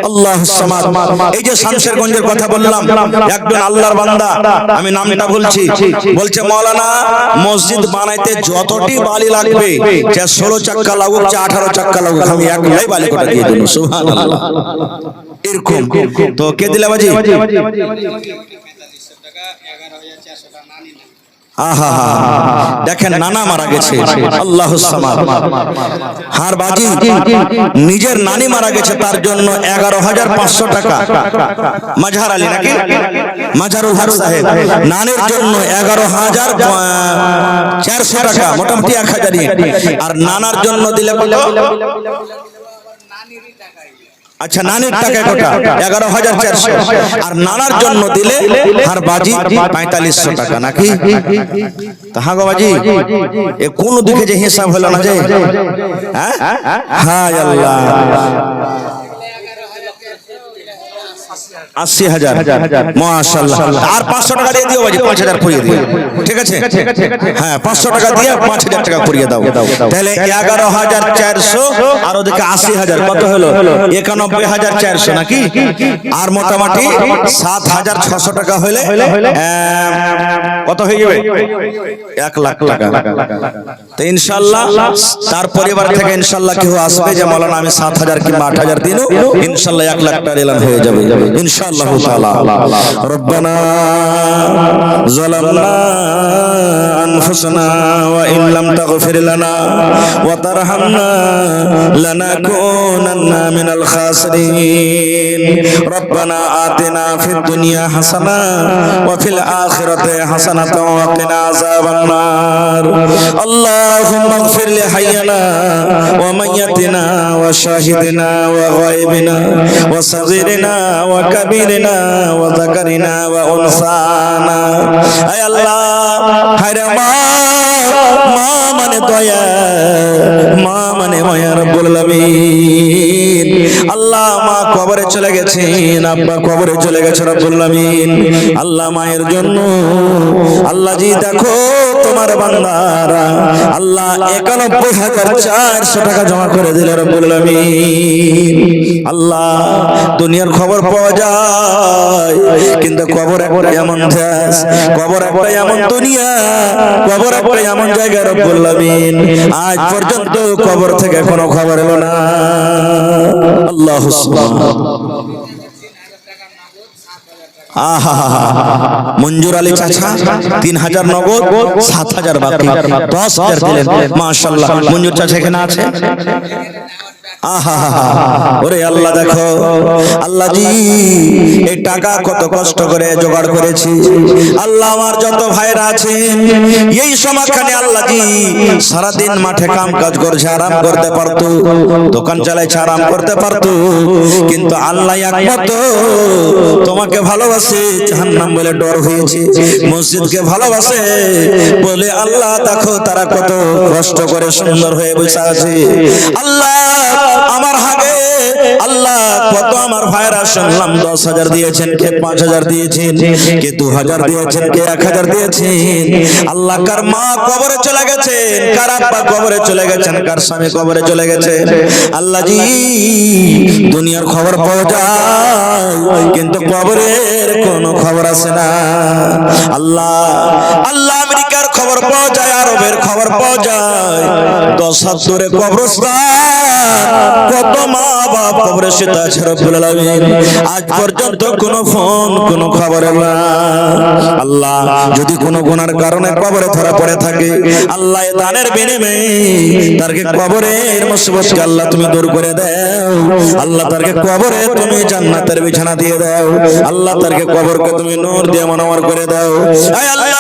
S1: আল্লাহুস সামাদ এই যে শামশেরগঞ্জের কথা বললাম একজন আল্লাহর বান্দা আমি নামটা বলছি বলছে মাওলানা মসজিদ বানাইতে যতটি বালি লাগবে যে 16 চাক্কা লাগুক যে 18 চাক্কা লাগুক আমি একলাই বালি কোটা দিয়ে দেব সুবহানাল্লাহ এরকম তো কে দিলা বাজি আহা দেখেন নানা মারা গেছে আল্লাহুস সামাদ হার বাজি নিজের নানি মারা গেছে তার জন্য 11500 টাকা মাঝার আলী নাকি মাঝারুল হক সাহেব নানির জন্য 11400 টাকা মোটামুটি 1000 আর নানার জন্য দিলে কত আচ্ছা নানির টাকা কত 11400 আর নানার জন্য দিলে হার বাজি 4500 টাকা নাকি তাহা গো বাজি এ কোন দিকে যে হিসাব হলো না যে হ্যাঁ হায় আল্লাহ 80,000 মাশাআল্লাহ আর 500 টাকা দিয়ে দিও বাজি 5000 পুরিয়ে দিও ঠিক আছে হ্যাঁ 500 টাকা দিয়ে 5000 টাকা পুরিয়ে দাও তাহলে 11400 আর ওদিকে 80000 কত হলো 91400 নাকি আর মোটামুটি 7600 টাকা হলে কত হয়ে যাবে 1 লাখ টাকা তো ইনশাআল্লাহ তার পরিবার থেকে ইনশাআল্লাহ কেউ আসবে যে মাওলানা আমি 7000 কিংবা 8000 দিনও ইনশাআল্লাহ 1 লাখ টাকা এলান হয়ে যাবে ইনশাআল্লাহ তাআলা রব্বানা যালামনা আনফুসানা ওয়া ইন লাম তাগফির লানা ওয়া তারহামনা লানাকুনান্না মিনাল খাসিরিন রব্বানা আতিনা ফিদ দুনিয়া হাসানা ওয়া ফিল আখিরাতি হাসানাতাও ওয়া কিনা আযাবান নার আল্লাহুম্মা ইগফির লি হাইয়ানা ওয়া মাইয়াতিনা ওয়া শাহিদিনা ওয়া গায়বিনা ওয়া সাগীরিনা ওয়া কাবীরিনা ওয়া যাকারিনা ওয়া উনসানা আয় আল্লাহ হায়রে মা মানে দয়া মা মানে মায়া রব্বুল আলামিন আল্লাহ মা কবরে চলে গেছেন আব্বা কবরে চলে গেছে রব্বুল আলামিন আল্লাহ মায়ের জন্য আল্লাহ জি দেখো তোমার বান্দারা আল্লাহ 91400 টাকা জমা করে দিলে রব্বুল আলামিন আল্লাহ দুনিয়ার খবর পাওয়া যায় কিন্তু কবর একটা এমন দেশ কবর একটা এমন দুনিয়া কবর একটা এমন জায়গা রব্বুল আলামিন আজ পর্যন্ত কবর থেকে কোনো খবর এলো না আল্লাহু সুবহানাহু আহা, মঞ্জুর আলী চাচা 3000 নগদ, 7000 বাকি, 10000 দিলেন। মাশাআল্লাহ, মঞ্জুর চাচা এখানে আছে। আহা, ওরে আল্লাহ, দেখো আল্লাহ জি, এই টাকা কত কষ্ট করে জোগাড় করেছি। আল্লাহ, আমার যত ভাইরা আছেন এই সমাজখানে আল্লাহ জি সারাদিন মাঠে কাম কাজ করছে, আরাম করতে পারতো, দোকান চালাইছে, আরাম করতে পারতো, কিন্তু আল্লাহ একমাত্র তোমাকে ভালোবাসে, জাহান্নাম বলে ডর হয়েছে, মসজিদকে ভালোবাসে বলে আল্লাহ দেখো তারা কত কষ্ট করে সুন্দর হয়ে বসে আছে। আল্লাহ আমার হাগে আল্লাহ কত আমার ভাইরা শুনলাম 10,000 দিয়েছেন, কে 5,000 দিয়েছেন, কে 2,000 দিয়েছেন, কে 1,000 দিয়েছেন। আল্লাহ কার মা কবরে চলে গেছেন, কার আব্বা কবরে চলে গেছেন, কার স্বামী কবরে চলে গেছেন। আল্লাহ জি, দুনিয়ার খবর পাওয়া যায় কিন্তু কবরের কোনো খবর আসে না। আল্লাহ আল্লাহ আমেরিকার খবর পাওয়া যায়, আরবের খবর পাওয়া যায়, 10 হাত দূরে কবরস্থান, কত মা বাপ কবরে শুয়ে আছে রব্বুল আলামিন, আজ পর্যন্ত কোনো ফোন কোনো খবর না। আল্লাহ যদি কোনো গুনার কারণে কবরে ধরা পড়ে থাকে, আল্লাহ দানের বিনিময়ে তারকে কবরের মুসিবতকে আল্লাহ তুমি দূর করে দাও। আল্লাহ তারকে কবরে তুমি জান্নাতের বিছানা দিয়ে দাও। আল্লাহ তারকে কবরকে তুমি নূর দিয়ে মনোহর করে দাও। আয় আল্লাহ,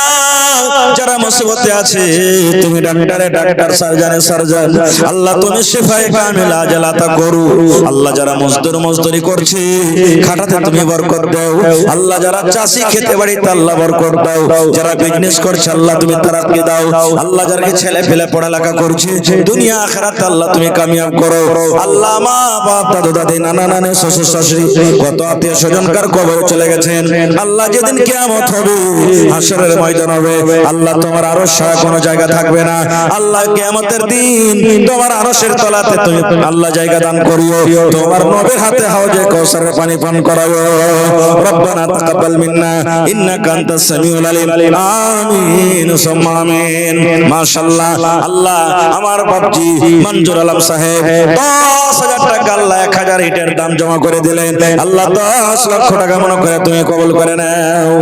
S1: যারা মুসিবতে আছে তুমি ডাক্তারে ডাক্তার, সার্জনে সার্জন, আল্লাহ তুমি শিফায়ে কামিলা আজলাতা করু। আল্লাহ যারা মজদুরি করছে খাটাতে তুমি বরকত দাও। আল্লাহ যারা চাষি খেতে বাড়িতে আল্লাহ বরকত দাও। যারা বিজনেস করছে আল্লাহ তুমি তারাক্কি দাও। আল্লাহ যারা ছেলে ফেলে পড়ালেখা করছে দুনিয়া আখিরাত আল্লাহ তুমি কামিয়াব করো। আল্লাহ মা বাপ দাদু দাদি নানা নানি শ্বশুর শাশুড়ি কত আত্মীয় স্বজনকার কবরে চলে গেছেন, আল্লাহ যেদিন কিয়ামত হবে হাশরের ময়দান হবে, আল্লাহ তোমার আরশ ছাড়া কোনো জায়গা থাকবে না। আল্লাহ কিয়ামতের দিন তোমার আরশের তলাতে তুমি আল্লাহ জায়গা দান করিও। তোমার নবীর হাতে হাউজে কাউসারের পানি পান করাও। রব্বানা তাকাব্বাল মিন্না ইন্নাকা আনতাস সামিউল আলিম। আমিন সুম্মা আমিন। মাশাআল্লাহ, আল্লাহ আমার বাপজি মঞ্জুর আলম সাহেব 10,000 টাকা আল্লাহ 1000 ইটের দাম জমা করে দিলেন। আল্লাহ 10 লক্ষ টাকা মনে করে তুমি কবুল করে নাও।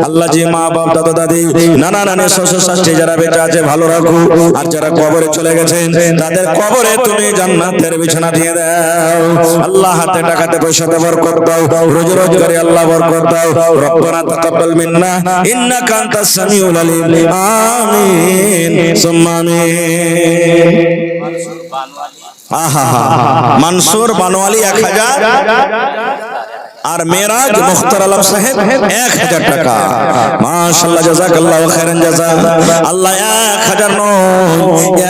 S1: আল্লাহ জি মা বাপ দাদা দাদি নানা নানি শ্বশুর শাশুড়ি যারা বেঁচে আছে ভালো রাখো, আর যারা কবরে চলে গেছেন তাদের কবরে তুমি জান্নাতের বিছানা দিয়ে দাও। আল্লাহ হাতে টাকাতে পয়সাতে বরকত দাও, রোজি রোজগারে আল্লাহ বরকত দাও। রব্বানা তাকাব্বাল মিন্না ইন্নাকা আনতাস সামিউল আলিম। আমিন সুম্মা আমিন। আহা, মানসুর বানোয়ালি 1000 আর মেরাজ মুখতার আলম সাহেব 1000 টাকা। মাশাআল্লাহ, জাযাকাল্লাহু খাইরান জাযা। আল্লাহ 1000 নয়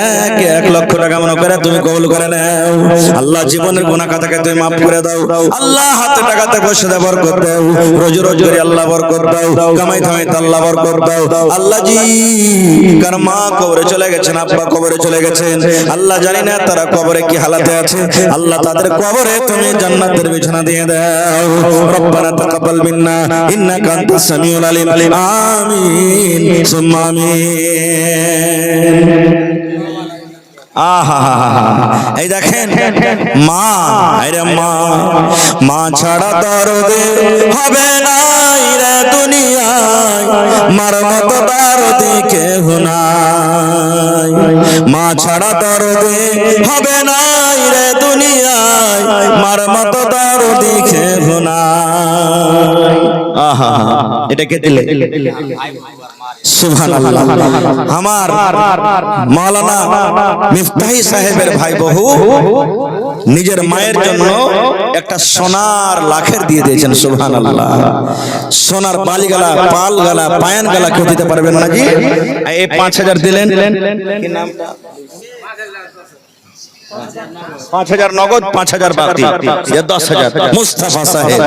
S1: 1 লক্ষ টাকা মনে করে তুমি কবুল করে নাও। আল্লাহ জীবনের গুনাহ খাতাকে তুমি maaf করে দাও। আল্লাহ হাতে টাকাতে পয়সাতে বরকত দাও, রোজি রোজগারে আল্লাহ বরকত দাও, কামাই ধামাইতে আল্লাহ বরকত দাও। আল্লাহ জি কার মা কবরে চলে গেছেন, আব্বা কবরে চলে গেছেন, আল্লাহ জানি না তারা কবরে কি হালাতে আছে, আল্লাহ তাদের কবরে তুমি জান্নাতের বিছানা দিয়ে দাও। রব্বানা তাকাব্বাল মিন্না ইন্নাকা আনতাস সামিউল আলিম। আমিন সুম্মা আমিন। আহা, এই দেখেন মা, আরে মা ছাড়া দরদে হবে না রে দুনিয়ায়, মার মতো দরদি কেহ নাই। মা ছাড়া দরদে হবে না রে দুনিয়ায়, মার মতো দরদি কেহ নাই। আহা, এটা কে দিলে? সুবহানাল্লাহ। আমার মাওলানা মিফতাহি সাহেবের ভাই বহু নিজের মায়ের জন্য একটা সোনার লাখের দিয়ে দিয়েছেন। সুবহানাল্লাহ। সোনার বালিগালা, পালগালা, পায়ানগালা কেউ দিতে পারবেন না জি। এই 5000 দিলেন, কি নামটা? 5000 নগদ, 5000 বাকি, 10,000 মুস্তাফা সাহেব।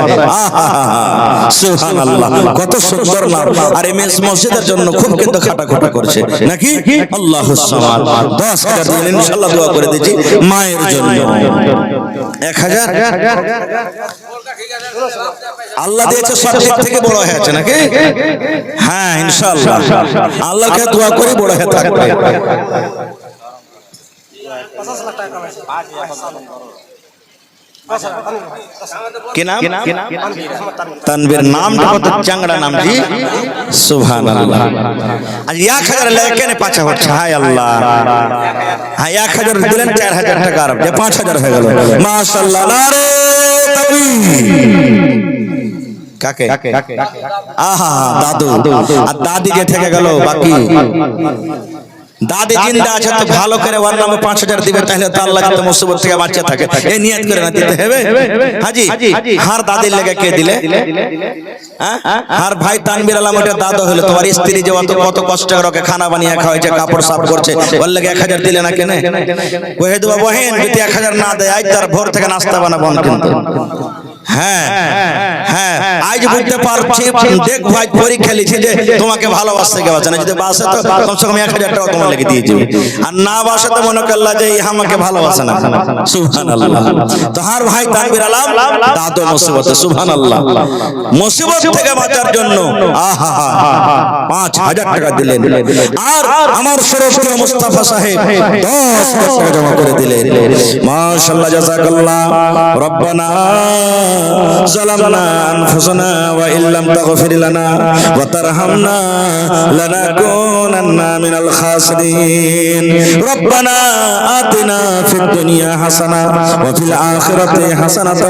S1: সুবহানাল্লাহ, কত সুন্দর নাম। আর এমএস মসজিদের জন্য খুব কিন্তু খাটাখুটা করছে নাকি? আল্লাহুস সামাদ। 10,000 দিন ইনশাআল্লাহ দোয়া করে দিচ্ছি মায়ের জন্য। 1000 আল্লাহ দিয়েছে, সব দিক থেকে বড় হয়েছে নাকি? হ্যাঁ ইনশাআল্লাহ, আল্লাহকে দোয়া করে বড় হয়ে থাকবে। 50 লাখ টাকা কামাইছে। কি নাম? তানভীর নামটা কত চাংড়া নাম জি, সুবহানাল্লাহ। আজ 1000 লেকে নে 5 হচ্ছে, হায় আল্লাহ। হ্যাঁ 1000 দিলেন 4000 টাকা আর 5000 হয়ে গেল, মাশাআল্লাহ। নারে তাকবীর। কাকে? আহা দাদু আর দাদি যে থেকে গেল বাকি। দাদি জিন্দা আছে তো ভালো করে ওর নামে 5000 দিবে, তাহলে তো আল্লাহ যত মুসিবত থেকে বাঁচিয়ে থাকে। এই নিয়ত করে না দিতে হবে হাজি। হার দাদির লেগে কে দিলে? হ্যাঁ আর ভাই তানভীর আলম ওটা দাদু হলো, তোমার স্ত্রী যে কত কষ্ট করে ওকে খানা বানিয়ে খাওয়াইছে, কাপড় সাফ করছে, ওর লেগে 1000 দিলে না কেন? কহে দেবো বহেন যদি 1000 না দেয় আজ তার ভোর থেকে নাস্তা বানাবো কিন্তু। হ্যাঁ হ্যাঁ আজ বুঝতে পারছি, দেখ ভাই পরীক্ষা লিখছি যে তোমাকে ভালোবাসতে কে বাঁচে না, যদি বাসে তো কমসে কম 1000 টাকা তোমার লেগে দিয়ে দিবে, আর না বাসে তো মনে করলা যে আমাকে ভালোবাসে না। সুবহানাল্লাহ। তো হার ভাই তানভীর আলম দাদু মুসিবত, সুবহানাল্লাহ। মুসিবত থেকে বাঁচার জন্য আহা 5000 টাকা দিলেন, আর আমার শরীফ মুস্তাফা সাহেব 10 টাকা জমা করে দিলেন। মাশাআল্লাহ, জাযাকাল্লাহ। রব্বানা ظلمنا أنفسنا وإن لم تغفر لنا وترحمنا لنكونن من الخاسرين ربنا آتنا في الدنيا حسنة وفي الآخرة حسنة